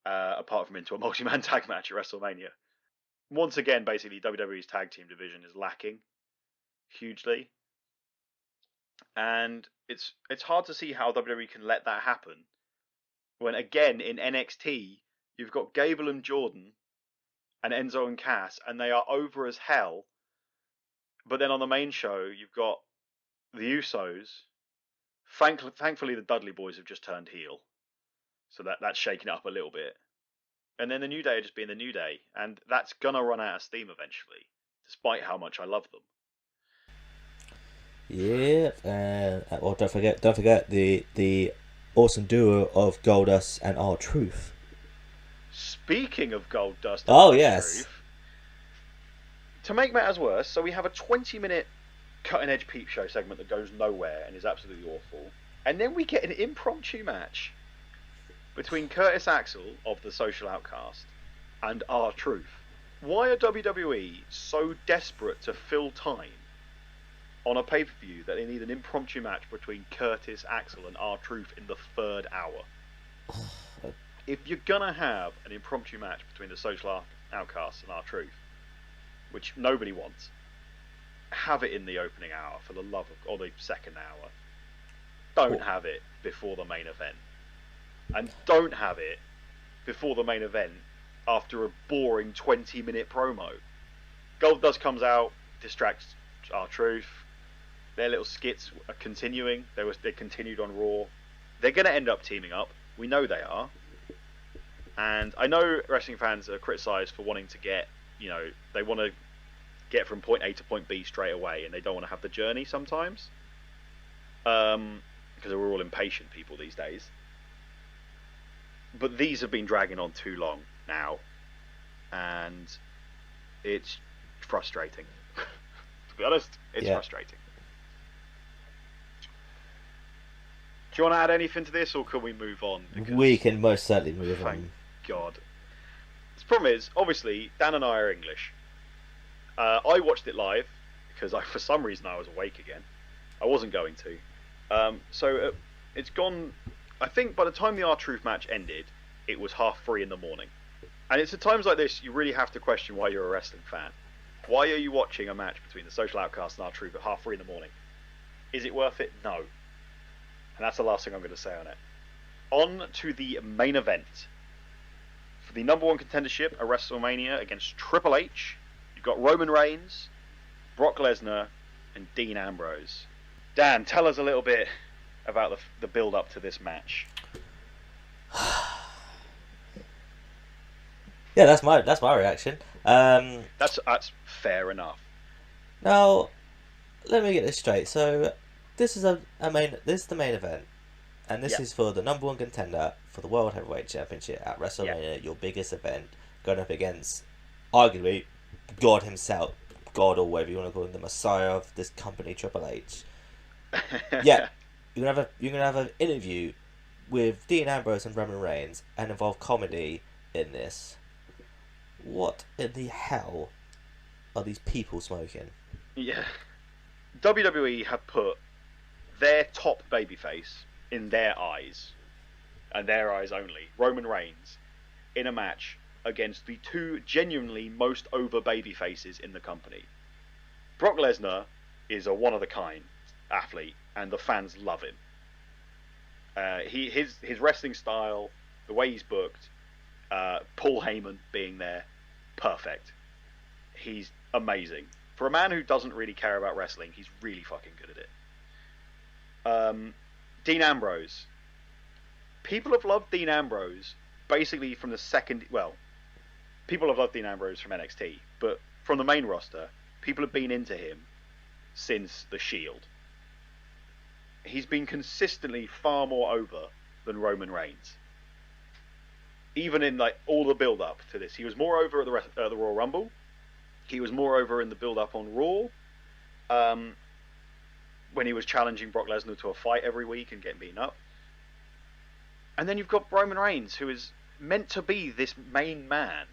apart from into a multi-man tag match at WrestleMania. Once again, basically WWE's tag team division is lacking hugely, and it's hard to see how WWE can let that happen when again in NXT you've got Gable and Jordan and Enzo and Cass, and they are over as hell. But then on the main show you've got the Usos. Thankfully, the Dudley Boys have just turned heel, so that's shaking it up a little bit. And then the New Day are just being the New Day, and that's gonna run out of steam eventually, despite how much I love them. Yeah, and well, don't forget the awesome duo of Goldust and R-Truth. Speaking of Goldust and Oh yes. Truth, to make matters worse, so we have a 20-minute cutting-edge peep show segment that goes nowhere and is absolutely awful, and then we get an impromptu match between Curtis Axel of the Social Outcast and R-Truth. Why are WWE so desperate to fill time on a pay-per-view that they need an impromptu match between Curtis Axel and R-Truth in the third hour? If you're gonna have an impromptu match between the Social Outcasts and R-Truth, which nobody wants, have it in the opening hour for the love of, or the second hour. Don't have it before the main event. And don't have it before the main event after a boring 20-minute promo. Goldust comes out, distracts R-Truth. Their little skits are continuing. They continued on Raw. They're going to end up teaming up. We know they are. And I know wrestling fans are criticised for wanting to get, they want to get from point A to point B straight away, and they don't want to have the journey sometimes. Because we're all impatient people these days. But these have been dragging on too long now, and it's frustrating. To be honest, it's frustrating. Do you want to add anything to this, or can we move on? Because we can most certainly move on. Thank God. The problem is, obviously, Dan and I are English. I watched it live because for some reason I was awake again. I wasn't going to. So it's gone. I think by the time the R-Truth match ended, it was 3:30 in the morning. And it's at times like this you really have to question why you're a wrestling fan. Why are you watching a match between the Social Outcast and R-Truth at 3:30 in the morning? Is it worth it? No. And that's the last thing I'm going to say on it. On to the main event. For the number one contendership at WrestleMania against Triple H, you've got Roman Reigns, Brock Lesnar, and Dean Ambrose. Dan, tell us a little bit about the build-up to this match. Yeah, that's my reaction. That's fair enough. Now, let me get this straight. So, this is the main event, and this is for the number one contender for the World Heavyweight Championship at WrestleMania, your biggest event, going up against arguably God himself, God, or whatever you want to call him, the Messiah of this company, Triple H. Yeah, you're gonna have an interview with Dean Ambrose and Roman Reigns and involve comedy in this. What in the hell are these people smoking? Yeah, WWE have put their top babyface in their eyes, and their eyes only, Roman Reigns, in a match against the two genuinely most over babyfaces in the company. Brock Lesnar is a one-of-a-kind athlete, and the fans love him. His wrestling style, the way he's booked, Paul Heyman being there, perfect. He's amazing. For a man who doesn't really care about wrestling, he's really fucking good at it. Dean Ambrose. People have loved Dean Ambrose basically from the second... Well, people have loved Dean Ambrose from NXT, but from the main roster, people have been into him since The Shield. He's been consistently far more over than Roman Reigns. Even in all the build-up to this, he was more over at the Royal Rumble. He was more over in the build-up on Raw, when he was challenging Brock Lesnar to a fight every week and getting beaten up. And then you've got Roman Reigns, who is meant to be this main man,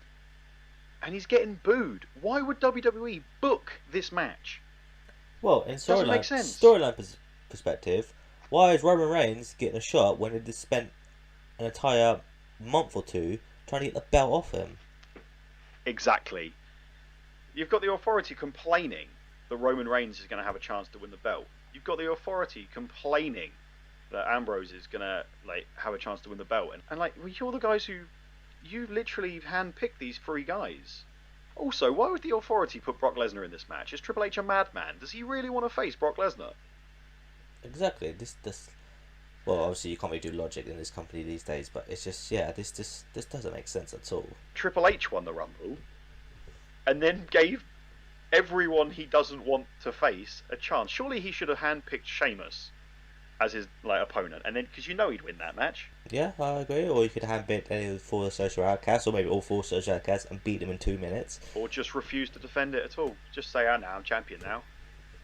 and he's getting booed. Why would WWE book this match? Well, in storyline perspective, why is Roman Reigns getting a shot when he just spent an entire month or two trying to get the belt off him. Exactly. You've got the Authority complaining that Roman Reigns is going to have a chance to win the belt. You've got the Authority complaining that Ambrose is going to have a chance to win the belt. And you're the guys who you literally handpicked these three guys. Also, why would the Authority put Brock Lesnar in this match? Is Triple H a madman? Does he really want to face Brock Lesnar? Exactly. This. Well, obviously you can't really do logic in this company these days, but it's just this doesn't make sense at all. Triple H won the Rumble, and then gave everyone he doesn't want to face a chance. Surely he should have handpicked Sheamus as his opponent, and then because he'd win that match. Yeah, I agree. Or you could handpick any of the four social outcasts, or maybe all four social outcasts, and beat them in 2 minutes. Or just refuse to defend it at all. Just say, "Oh, now I'm champion now.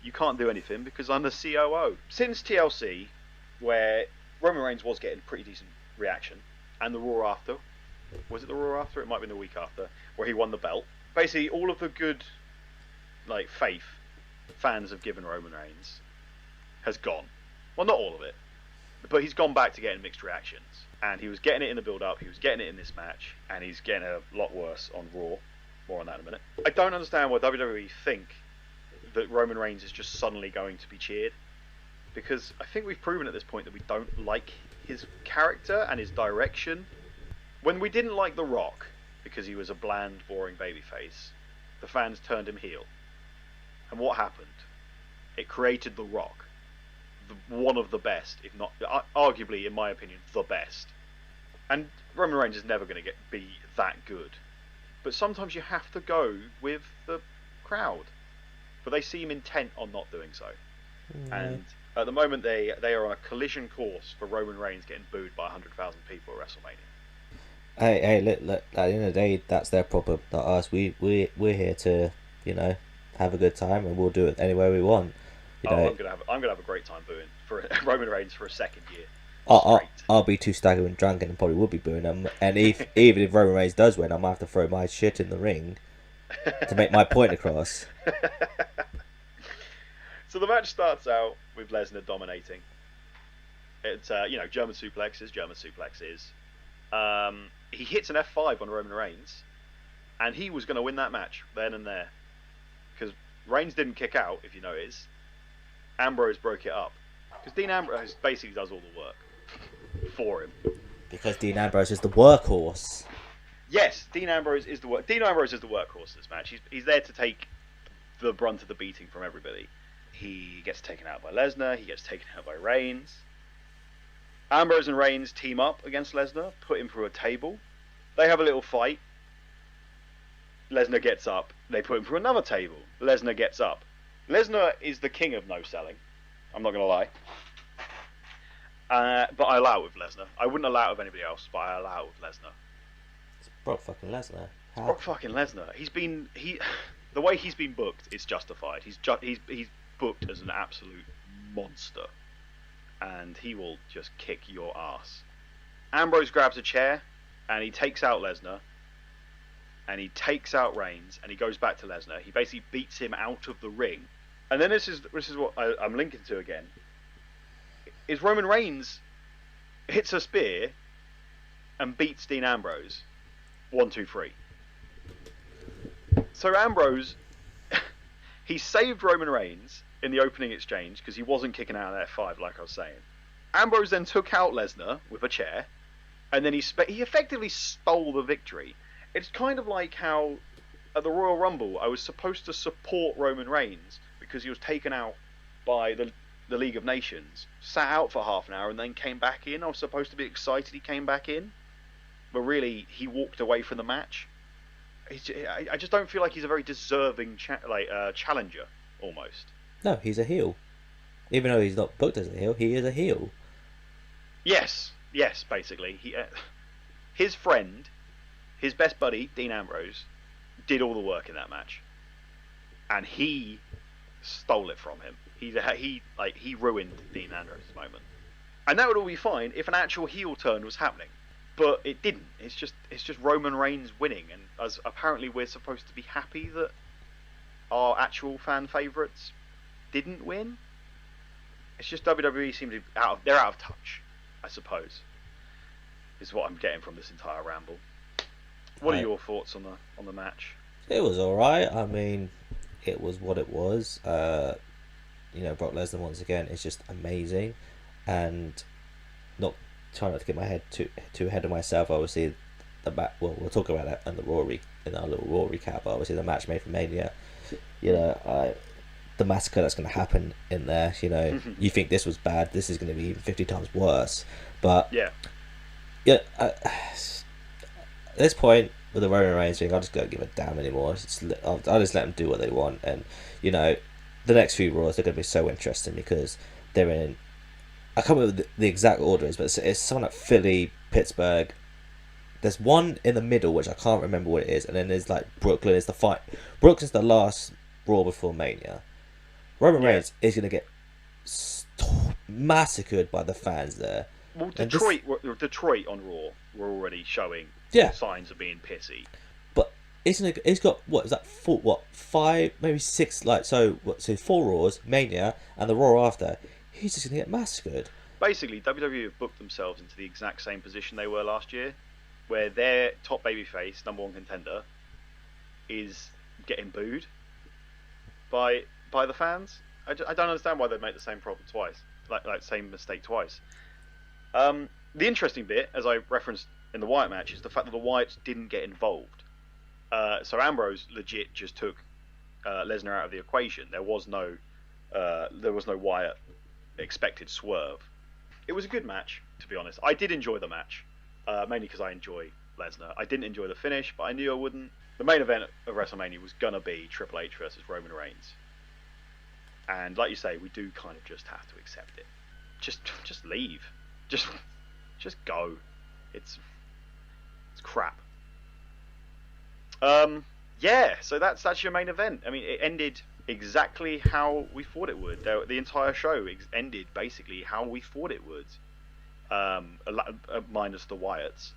You can't do anything because I'm the COO." Since TLC, where Roman Reigns was getting pretty decent reaction, and the Raw after, was it the Raw after? It might have been the week after, where he won the belt. Basically, all of the good, faith fans have given Roman Reigns has gone. Well, not all of it, but he's gone back to getting mixed reactions. And he was getting it in the build-up, he was getting it in this match, and he's getting a lot worse on Raw. More on that in a minute. I don't understand why WWE think that Roman Reigns is just suddenly going to be cheered, because I think we've proven at this point that we don't like his character and his direction. When we didn't like The Rock because he was a bland, boring babyface, the fans turned him heel. And what happened? It created The Rock, one of the best, if not arguably, in my opinion, the best. And Roman Reigns is never going to be that good, but sometimes you have to go with the crowd. But they seem intent on not doing so. And at the moment, they are on a collision course for Roman Reigns getting booed by 100,000 people at WrestleMania. Hey, look, at the end of the day, that's their problem, not us. We're here to, have a good time, and we'll do it anywhere we want. I'm gonna have a great time booing for Roman Reigns for a second year. I'll be too staggered and drunk, and probably would be booing them. And even if Roman Reigns does win, I might have to throw my shit in the ring to make my point across. So the match starts out with Lesnar dominating. It's German suplexes. He hits an F5 on Roman Reigns, and he was going to win that match then and there, because Reigns didn't kick out. If you notice, Ambrose broke it up, because Dean Ambrose basically does all the work for him. Because Dean Ambrose is the workhorse. Yes, Dean Ambrose is the workhorse of this match. He's there to take the brunt of the beating from everybody. He gets taken out by Lesnar. He gets taken out by Reigns. Ambrose and Reigns team up against Lesnar, put him through a table. They have a little fight. Lesnar gets up. They put him through another table. Lesnar gets up. Lesnar is the king of no selling. I'm not going to lie. But I allow it with Lesnar. I wouldn't allow it with anybody else, but I allow it with Lesnar. It's Brock fucking Lesnar. Brock fucking Lesnar. The way he's been booked is justified. He's booked as an absolute monster, and he will just kick your ass. Ambrose grabs a chair, and he takes out Lesnar, and he takes out Reigns, and he goes back to Lesnar. He basically beats him out of the ring, and then this is what I'm linking to again. Is Roman Reigns hits a spear and beats Dean Ambrose 1, 2, 3. So Ambrose, he saved Roman Reigns in the opening exchange because he wasn't kicking out of F5 like I was saying. Ambrose then took out Lesnar with a chair, and then he effectively stole the victory. It's kind of like how at the Royal Rumble I was supposed to support Roman Reigns because he was taken out by the League of Nations, sat out for half an hour and then came back in. I was supposed to be excited he came back in, but really he walked away from the match. I just don't feel like he's a very deserving challenger, almost. No, he's a heel. Even though he's not booked as a heel, he is a heel. Yes, basically. His friend, his best buddy, Dean Ambrose, did all the work in that match. And he stole it from him. He ruined Dean Ambrose's moment. And that would all be fine if an actual heel turn was happening. But it didn't. It's just Roman Reigns winning, and as apparently we're supposed to be happy that our actual fan favourites didn't win. It's just WWE seem to be they're out of touch, I suppose, is what I'm getting from this entire ramble. What are your thoughts on the match? It was alright. I mean, it was what it was. Brock Lesnar once again is just amazing, and not trying not to get my head too ahead of myself. Obviously, we'll talk about that in in our little Raw recap. Obviously, the match made for Mania. The massacre that's going to happen in there. You think this was bad. This is going to be even 50 times worse. But yeah. At this point with the Roman Reigns thing, I just don't give a damn anymore. I'll just let them do what they want, and the next few Raws they're going to be so interesting because they're in. I can't remember the exact order is, but it's someone like Philly, Pittsburgh. There's one in the middle which I can't remember what it is, and then there's like Brooklyn is the fight. Brooklyn's the last Raw before Mania. Roman Reigns is going to get massacred by the fans there. Well, Detroit on Raw were already showing signs of being pissy. But he's got what is that? Five, maybe six? So 4 Raws, Mania, and the Raw after. He's just going to get massacred. Basically, WWE have booked themselves into the exact same position they were last year, where their top babyface, number 1 contender, is getting booed by the fans. I don't understand why they'd make the same problem twice, like same mistake twice. The interesting bit, as I referenced in the Wyatt match, is the fact that the Wyatts didn't get involved. So Ambrose legit just took Lesnar out of the equation. There was no Wyatt expected swerve. It was a good match, to be honest. I did enjoy the match, mainly because I enjoy Lesnar. I didn't enjoy the finish, but I knew I wouldn't. The main event of WrestleMania was gonna be Triple H versus Roman Reigns, and like you say, we do kind of just have to accept it. Just leave. Just go. It's crap. So that's your main event. I mean, it ended exactly how we thought it would. The entire show ended basically how we thought it would, minus the Wyatts.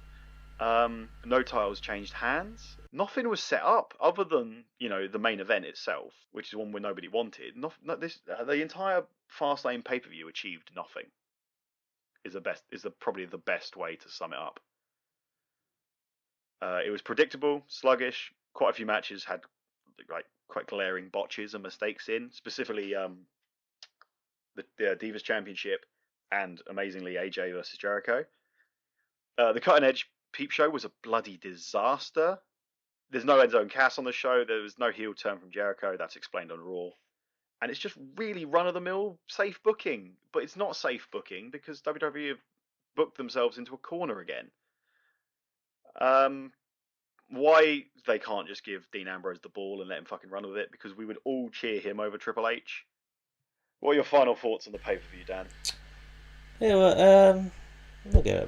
No titles changed hands. Nothing was set up other than the main event itself, which is one where nobody wanted. The entire Fastlane pay-per-view achieved nothing. Probably the best way to sum it up. It was predictable, sluggish. Quite a few matches had quite glaring botches and mistakes in, specifically the Divas Championship and amazingly AJ versus Jericho. The Cutting Edge Peep Show was a bloody disaster. There's no End Zone Cass on the show. There was no heel turn from Jericho. That's explained on Raw. And it's just really run-of-the-mill safe booking. But it's not safe booking because WWE have booked themselves into a corner again. Why they can't just give Dean Ambrose the ball and let him fucking run with it? Because we would all cheer him over Triple H. What are your final thoughts on the pay-per-view, Dan? Yeah, well, I'll give it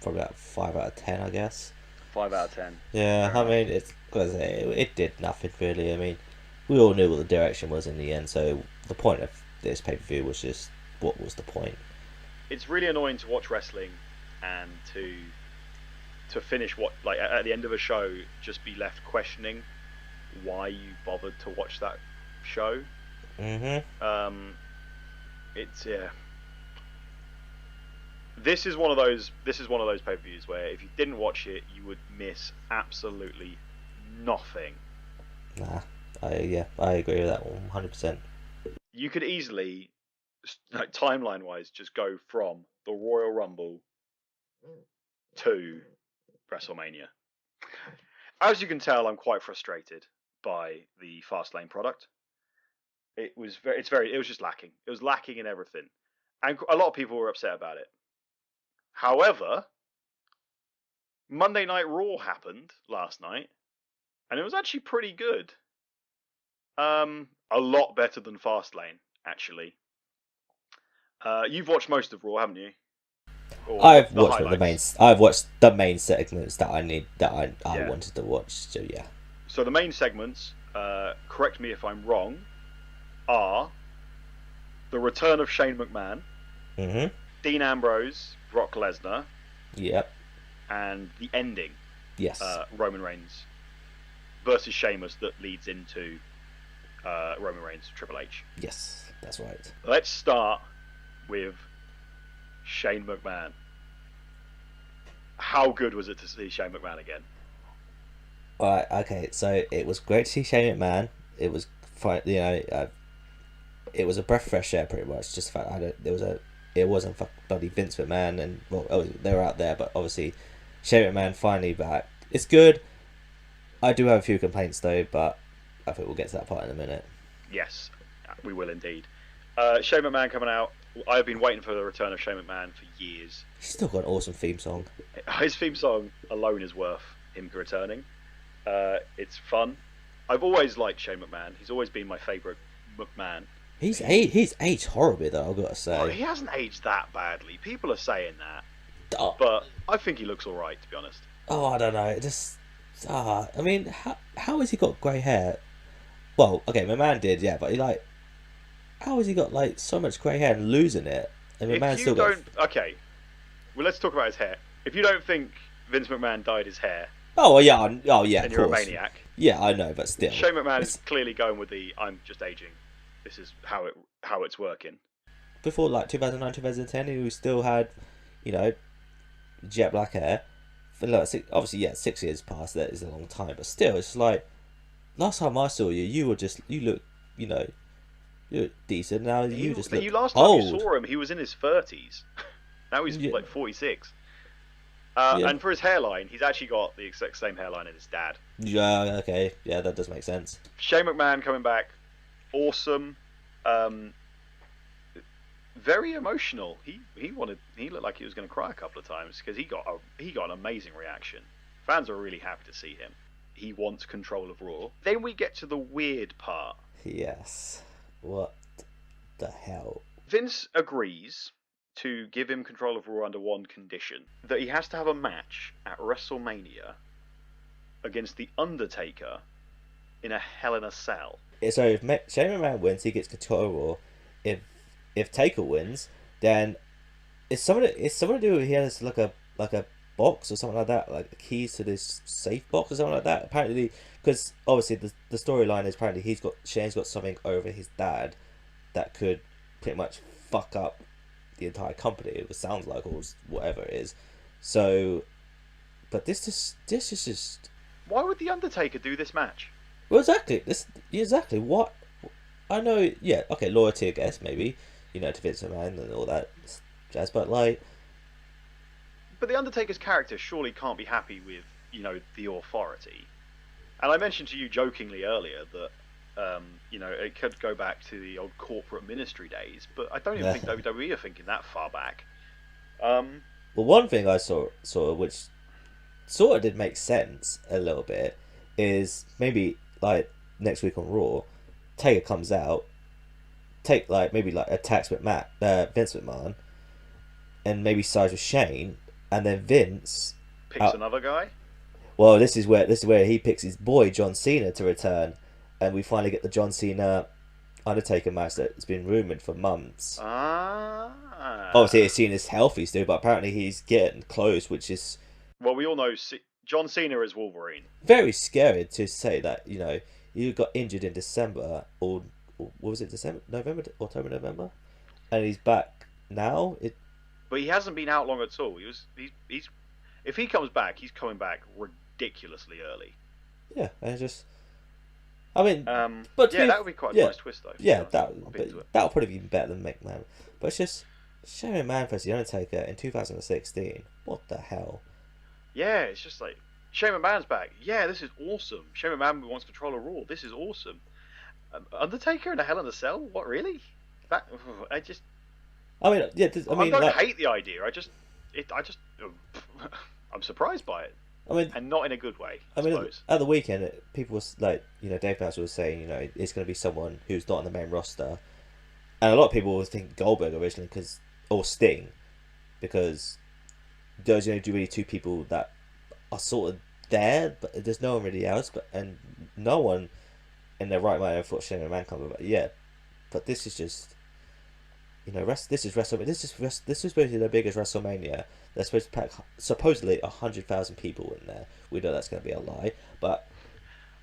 probably about 5 out of 10, I guess. 5 out of 10. Yeah, I mean, it did nothing really. I mean, we all knew what the direction was in the end, so the point of this pay-per-view was just, what was the point? It's really annoying to watch wrestling and to finish at the end of a show, just be left questioning why you bothered to watch that show. It's This is one of those pay-per-views where if you didn't watch it, you would miss absolutely nothing. Nah, I agree with that 100%. You could easily, timeline-wise, just go from the Royal Rumble to WrestleMania. As you can tell, I'm quite frustrated by the Fastlane product. It was just lacking. It was lacking in everything, and a lot of people were upset about it. However, Monday Night Raw happened last night, and it was actually pretty good. A lot better than Fastlane, actually. You've watched most of Raw, haven't you? I've watched the main segments that I wanted to watch. So yeah. So the main segments, correct me if I'm wrong, are the return of Shane McMahon, Dean Ambrose, Brock Lesnar, yep, and the ending, yes, Roman Reigns versus Sheamus that leads into Roman Reigns Triple H. Yes, that's right. Let's start with Shane McMahon. How good was it to see Shane McMahon again? Alright, okay, so it was great to see Shane McMahon. It was fine, it was a breath of fresh air, pretty much. Just the fact it wasn't bloody Vince McMahon, and well, they were out there, but obviously Shane McMahon finally back. It's good. I do have a few complaints though, but I think we'll get to that part in a minute. Yes, we will indeed. Shane McMahon coming out. I've been waiting for the return of Shane McMahon for years. He's still got an awesome theme song. His theme song alone is worth him returning. It's fun. I've always liked Shane McMahon. He's always been my favourite McMahon. He's aged horribly though, I've got to say. Oh, he hasn't aged that badly. People are saying that, Oh, but I think he looks all right, to be honest. I don't know. It just I mean, how has he got grey hair? Well, okay, my man did, yeah, but how has he got like so much grey hair and losing it? And my If man you still don't, okay, well, let's talk about his hair. If you don't think Vince McMahon dyed his hair, Oh well, yeah, oh yeah, then of you're a course. maniac. Yeah, I know, but still. Shane McMahon It's- is clearly going with the "I'm just aging. This is how it's working." Before like 2009, 2010, he still had, you know, jet black hair. For like obviously, yeah, 6 years past that is a long time, but still, it's like last time I saw you, you look, you look decent. Now you just look Last time old. you saw him, he was in his 30s. Now he's Yeah. like 46. Yeah. And for his hairline, he's actually got the exact same hairline as his dad. Yeah, okay, yeah, that does make sense. Shane McMahon coming back, awesome. Very emotional. He looked like he was going to cry a couple of times because he got an amazing reaction. Fans are really happy to see him. He wants control of Raw. Then we get to the weird part. Yes. What the hell? Vince agrees to give him control of Raw under one condition: that he has to have a match at WrestleMania against The Undertaker in a Hell in a Cell. So if Shane McMahon wins, he gets control of Raw. If Taker wins, then it's something to do with he has like a box or something like that, like the keys to this safe box or something like that. Apparently, because obviously the storyline is apparently Shane's got something over his dad that could pretty much fuck up the entire company. It sounds like, or whatever it is. So, but this is just Why would The Undertaker do this match? well, exactly what I know. Yeah, okay, loyalty, I guess, maybe, to Vince McMahon and all that jazz, but like. But The Undertaker's character surely can't be happy with, the authority. And I mentioned to you jokingly earlier that, it could go back to the old corporate ministry days, but I don't even think WWE are thinking that far back. Well, one thing I saw, which sort of did make sense a little bit, is maybe like next week on Raw, Taker comes out, maybe attacks Vince McMahon, and maybe sides with Shane, and then Vince Picks another guy? Well, this is where he picks his boy John Cena to return, and we finally get the John Cena Undertaker match that's been rumored for months. Obviously, he's seen his healthy still, but apparently he's getting close, which is Well, we all know John Cena is Wolverine. very scary to say that you got injured in December, or what was it, October, November, and he's back now. But he hasn't been out long at all. He's if he comes back, he's coming back ridiculously early. Yeah, and I mean, but yeah, that would be quite a nice twist, though. Yeah, that'll probably be better than McMahon. But it's just Shane McMahon versus The Undertaker in 2016. What the hell? Yeah, it's just like Shane McMahon's back. Yeah, this is awesome. Shane McMahon wants control of Raw. This is awesome. Undertaker in a Hell in a Cell? What, really? I mean, yeah. I don't hate the idea. I'm surprised by it. I mean, and not in a good way. I mean, suppose. at the weekend, people was like, Dave Meltzer was saying, it's going to be someone who's not on the main roster, and a lot of people were thinking Goldberg originally, or Sting, because those are really two people that are sort of there, but there's no one really else, and no one in their right mind thought Shane McMahon coming back. Yeah, but this is just. This is WrestleMania. This is supposed to be the biggest WrestleMania. They're supposed to pack supposedly 100,000 people in there. We know that's going to be a lie, but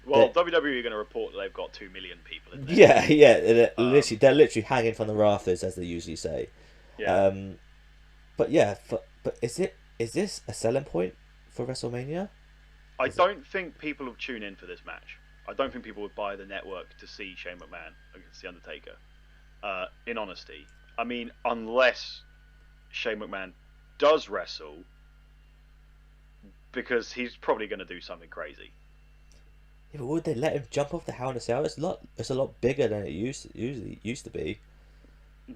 WWE are going to report that they've got 2 million people in there. Yeah. They're literally hanging from the rafters, as they usually say. Yeah. But is this a selling point for WrestleMania? I don't think people would tune in for this match. I don't think people would buy the network to see Shane McMahon against The Undertaker. In honesty, I mean, unless Shane McMahon does wrestle, because he's probably going to do something crazy. Yeah, but would they let him jump off the Hell in a Cell? It's a lot bigger than it used to be.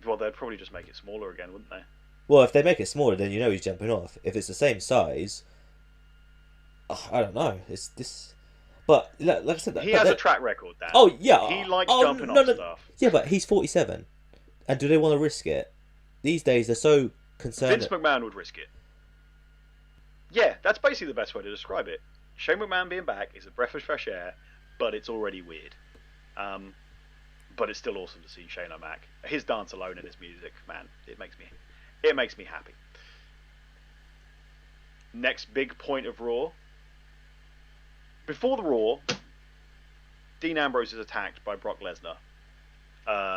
Well, they'd probably just make it smaller again, wouldn't they? Well, if they make it smaller, then you know he's jumping off. If it's the same size, I don't know. It's this, but like I said, he has a track record. Dan. Oh yeah, he likes jumping off stuff. Yeah, but he's 47, and do they want to risk it? These days, they're so concerned. Vince McMahon would risk it. Yeah, that's basically the best way to describe it. Shane McMahon being back is a breath of fresh air, but it's already weird. But it's still awesome to see Shane O'Mac. His dance alone and his music, man, it makes me happy. Next big point of Raw. Before the Raw, Dean Ambrose is attacked by Brock Lesnar.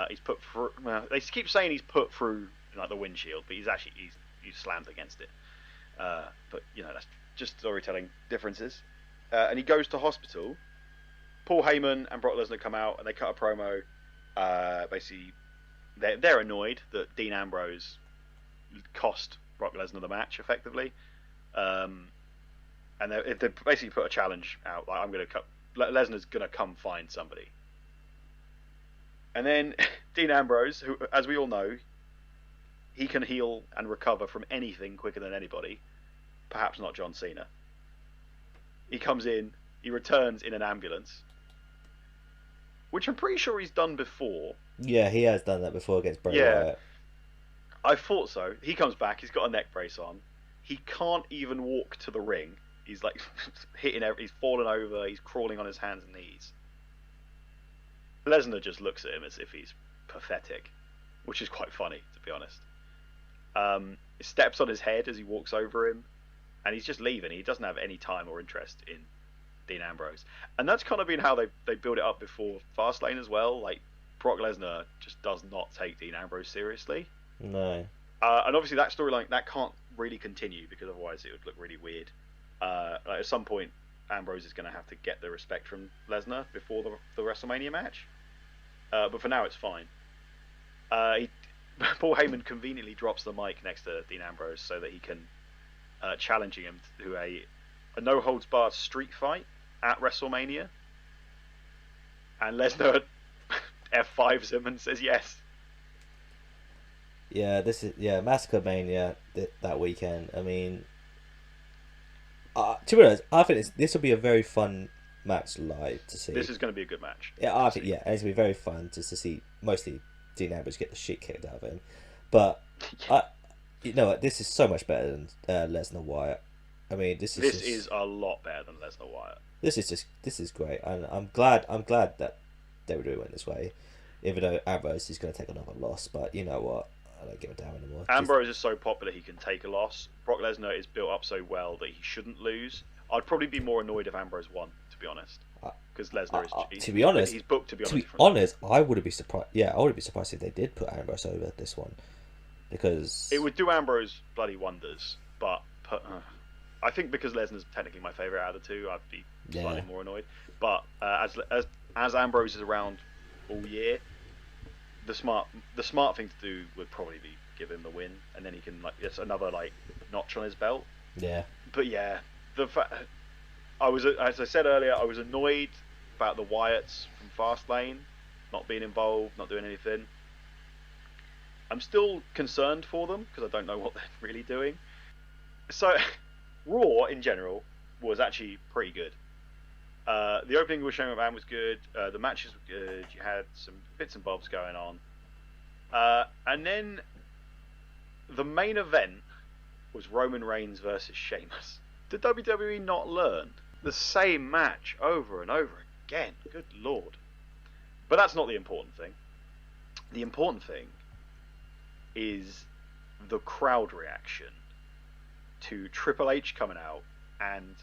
He's put through. Well, they keep saying he's put through like the windshield, but he's slammed against it. But you know, that's just storytelling differences. And he goes to hospital. Paul Heyman and Brock Lesnar come out and they cut a promo. Basically, they're annoyed that Dean Ambrose cost Brock Lesnar the match effectively. And they basically put a challenge out, like, Lesnar's gonna come find somebody. And then Dean Ambrose, who, as we all know, he can heal and recover from anything quicker than anybody. Perhaps not John Cena. He comes in, he returns in an ambulance, which I'm pretty sure he's done before. Yeah, he has done that before against Bray Wyatt. I thought so. He comes back, he's got a neck brace on. He can't even walk to the ring. He's like he's fallen over, he's crawling on his hands and knees. Lesnar just looks at him as if he's pathetic, which is quite funny, to be honest. He steps on his head as he walks over him, and he's just leaving. He doesn't have any time or interest in Dean Ambrose. And that's kind of been how they built it up before Fastlane as well. Like, Brock Lesnar just does not take Dean Ambrose seriously. No. And obviously that storyline, that can't really continue, because otherwise it would look really weird. Like at some point, Ambrose is going to have to get the respect from Lesnar before the WrestleMania match. But for now, it's fine. Paul Heyman conveniently drops the mic next to Dean Ambrose so that he can challenge him to a no-holds-barred street fight at WrestleMania. And Lesnar F5s him and says yes. Yeah, Massacre Mania that weekend. I mean, to be honest, I think this will be a very fun match live to see. This is going to be a good match. Yeah, I think and it's going to be very fun to see mostly Dean Ambrose get the shit kicked out of him. But you know what? This is so much better than Lesnar Wyatt. I mean, this is a lot better than Lesnar Wyatt. This is great, and I'm glad that they were doing it this way, even though Ambrose is going to take another loss. But you know what? I don't give a damn anymore. Ambrose is so popular he can take a loss. Brock Lesnar is built up so well that he shouldn't lose. I'd probably be more annoyed if Ambrose won, to be honest, because Lesnar is. To be honest, he's booked to be honest. To be honest, I wouldn't be surprised. Yeah, I wouldn't be surprised if they did put Ambrose over this one, because it would do Ambrose bloody wonders. But I think because Lesnar's technically my favourite out of the two, I'd be slightly more annoyed. But as Ambrose is around all year, the smart thing to do would probably be give him the win, and then he can it's another notch on his belt. Yeah. But yeah, as I said earlier, I was annoyed about the Wyatts from Fastlane not being involved, not doing anything. I'm still concerned for them because I don't know what they're really doing. So, Raw in general was actually pretty good. The opening with Shane McMahon was good. The matches were good. You had some bits and bobs going on. And then the main event was Roman Reigns versus Sheamus. Did WWE not learn? The same match over and over again. Good lord. But that's not the important thing. The important thing is the crowd reaction to Triple H coming out and,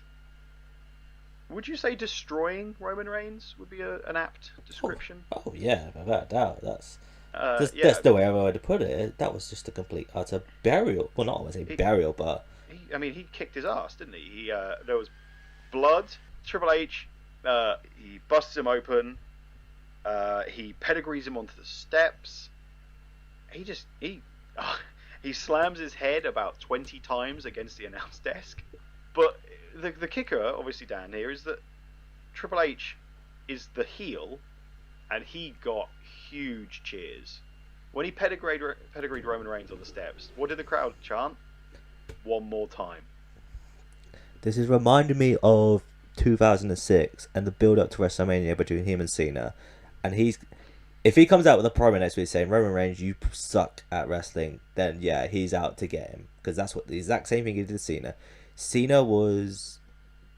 would you say, destroying Roman Reigns would be an apt description? Oh yeah, without a doubt. That's the way I would have put it. That was just a complete utter burial. Well, not I would say burial, but he kicked his ass, didn't he? blood. Triple H, he busts him open. He pedigrees him onto the steps. He slams his head about 20 times against the announce desk. But the kicker, obviously, Dan, here is that Triple H is the heel, and he got huge cheers when he pedigreed Roman Reigns on the steps. What did the crowd chant? One more time. This is reminding me of 2006 and the build up to WrestleMania between him and Cena. And if he comes out with a promo next week saying, Roman Reigns, you suck at wrestling, then yeah, he's out to get him. Because that's what the exact same thing he did to Cena. Cena was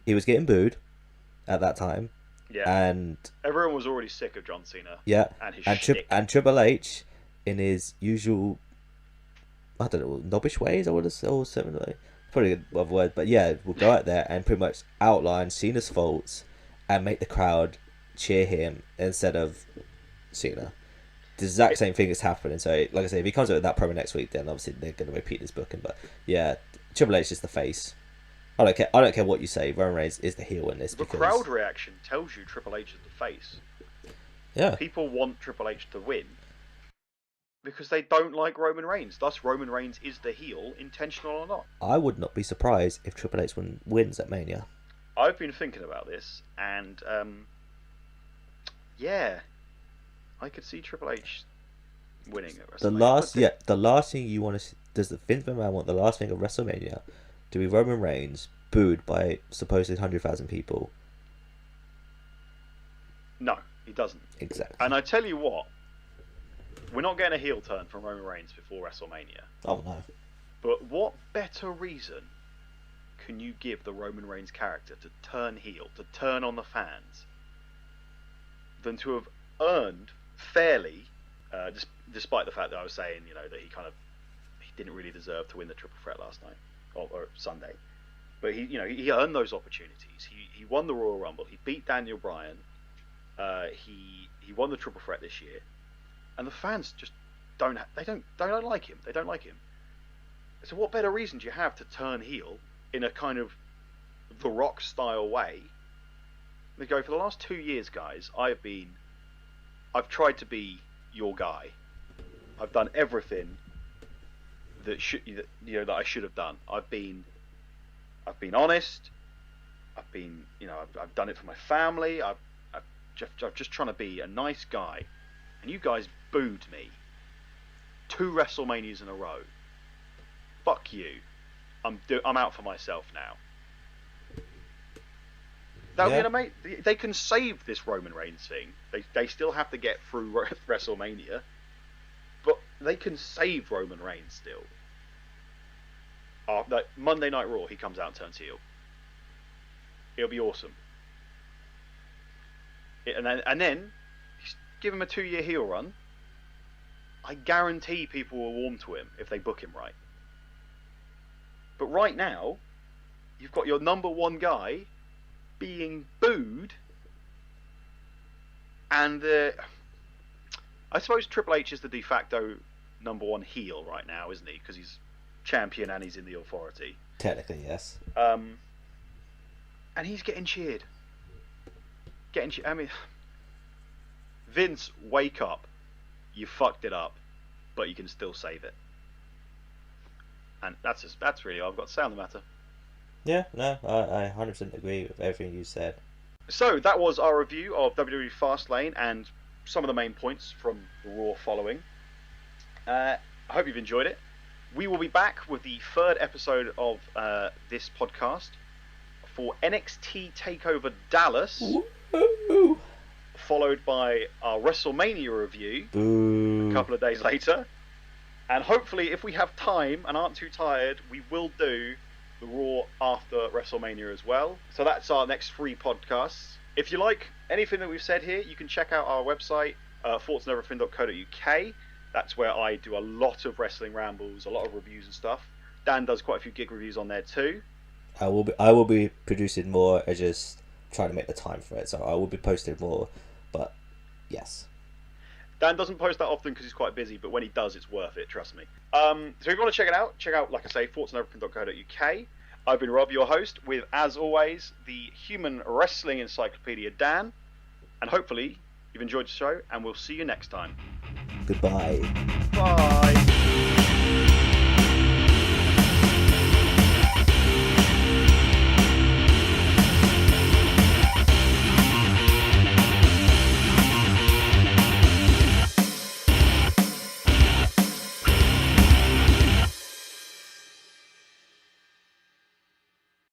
getting booed at that time. Yeah. And everyone was already sick of John Cena. Yeah. And his shtick. And Triple H, in his usual, I don't know, knobbish ways, I would have said, or something like, probably a other word, but yeah, we'll go out there and pretty much outline Cena's faults and make the crowd cheer him instead of Cena. The exact same thing is happening. So, like I say, if he comes out with that promo next week, then obviously they're going to repeat this booking. But yeah, Triple H is the face. I don't care what you say. Roman Reigns is the heel in this. The crowd reaction tells you Triple H is the face. Yeah. People want Triple H to win because they don't like Roman Reigns. Thus, Roman Reigns is the heel, intentional or not. I would not be surprised if Triple H wins at Mania. I've been thinking about this, and yeah, I could see Triple H winning at WrestleMania. The last thing you want to see, does the Vince McMahon want the last thing of WrestleMania to be Roman Reigns booed by supposedly 100,000 people? No, he doesn't. Exactly. And I tell you what, we're not getting a heel turn from Roman Reigns before WrestleMania. Oh no. But what better reason can you give the Roman Reigns character to turn heel, to turn on the fans, than to have earned fairly, despite the fact that I was saying, that he didn't really deserve to win the triple threat last night or Sunday, but he earned those opportunities. He won the Royal Rumble. He beat Daniel Bryan. He won the triple threat this year, and the fans just don't like him. They don't like him. So what better reason do you have to turn heel in a kind of The Rock style way? They go, for the last 2 years, guys, I've tried to be your guy. I've done everything that I should have done. I've been honest. I've done it for my family. I'm just trying to be a nice guy, and you guys booed me 2 WrestleManias in a row. Fuck you. I'm out for myself now. That would be amazing. They can save this Roman Reigns thing. They still have to get through WrestleMania, but they can save Roman Reigns still. Monday Night Raw, he comes out and turns heel. It'll be awesome. And then give him a 2-year heel run. I guarantee people will warm to him if they book him right. But right now, you've got your number one guy being booed, and I suppose Triple H is the de facto number one heel right now, isn't he? Because he's champion and he's in the authority. Technically, yes. And he's getting cheered. I mean, Vince, wake up. You fucked it up, but you can still save it. And that's really all I've got to say on the matter. Yeah, no, I 100% agree with everything you said. So that was our review of WWE Fastlane and some of the main points from the Raw following. I hope you've enjoyed it. We will be back with the 3rd episode of this podcast for NXT TakeOver Dallas, followed by our WrestleMania review a couple of days later. And hopefully, if we have time and aren't too tired, we will do the Raw after WrestleMania as well. So that's our next 3 podcasts. If you like anything that we've said here, you can check out our website, thoughtsandeverything.co.uk. That's where I do a lot of wrestling rambles, a lot of reviews and stuff. Dan does quite a few gig reviews on there too. I will be producing more. I just trying to make the time for it, so I will be posting more. But yes. Dan doesn't post that often because he's quite busy, but when he does, it's worth it, trust me. So if you want to check it out, like I say, thoughtsandeverything.co.uk. I've been Rob, your host, with, as always, the human wrestling encyclopedia, Dan. And hopefully you've enjoyed the show, and we'll see you next time. Goodbye. Bye.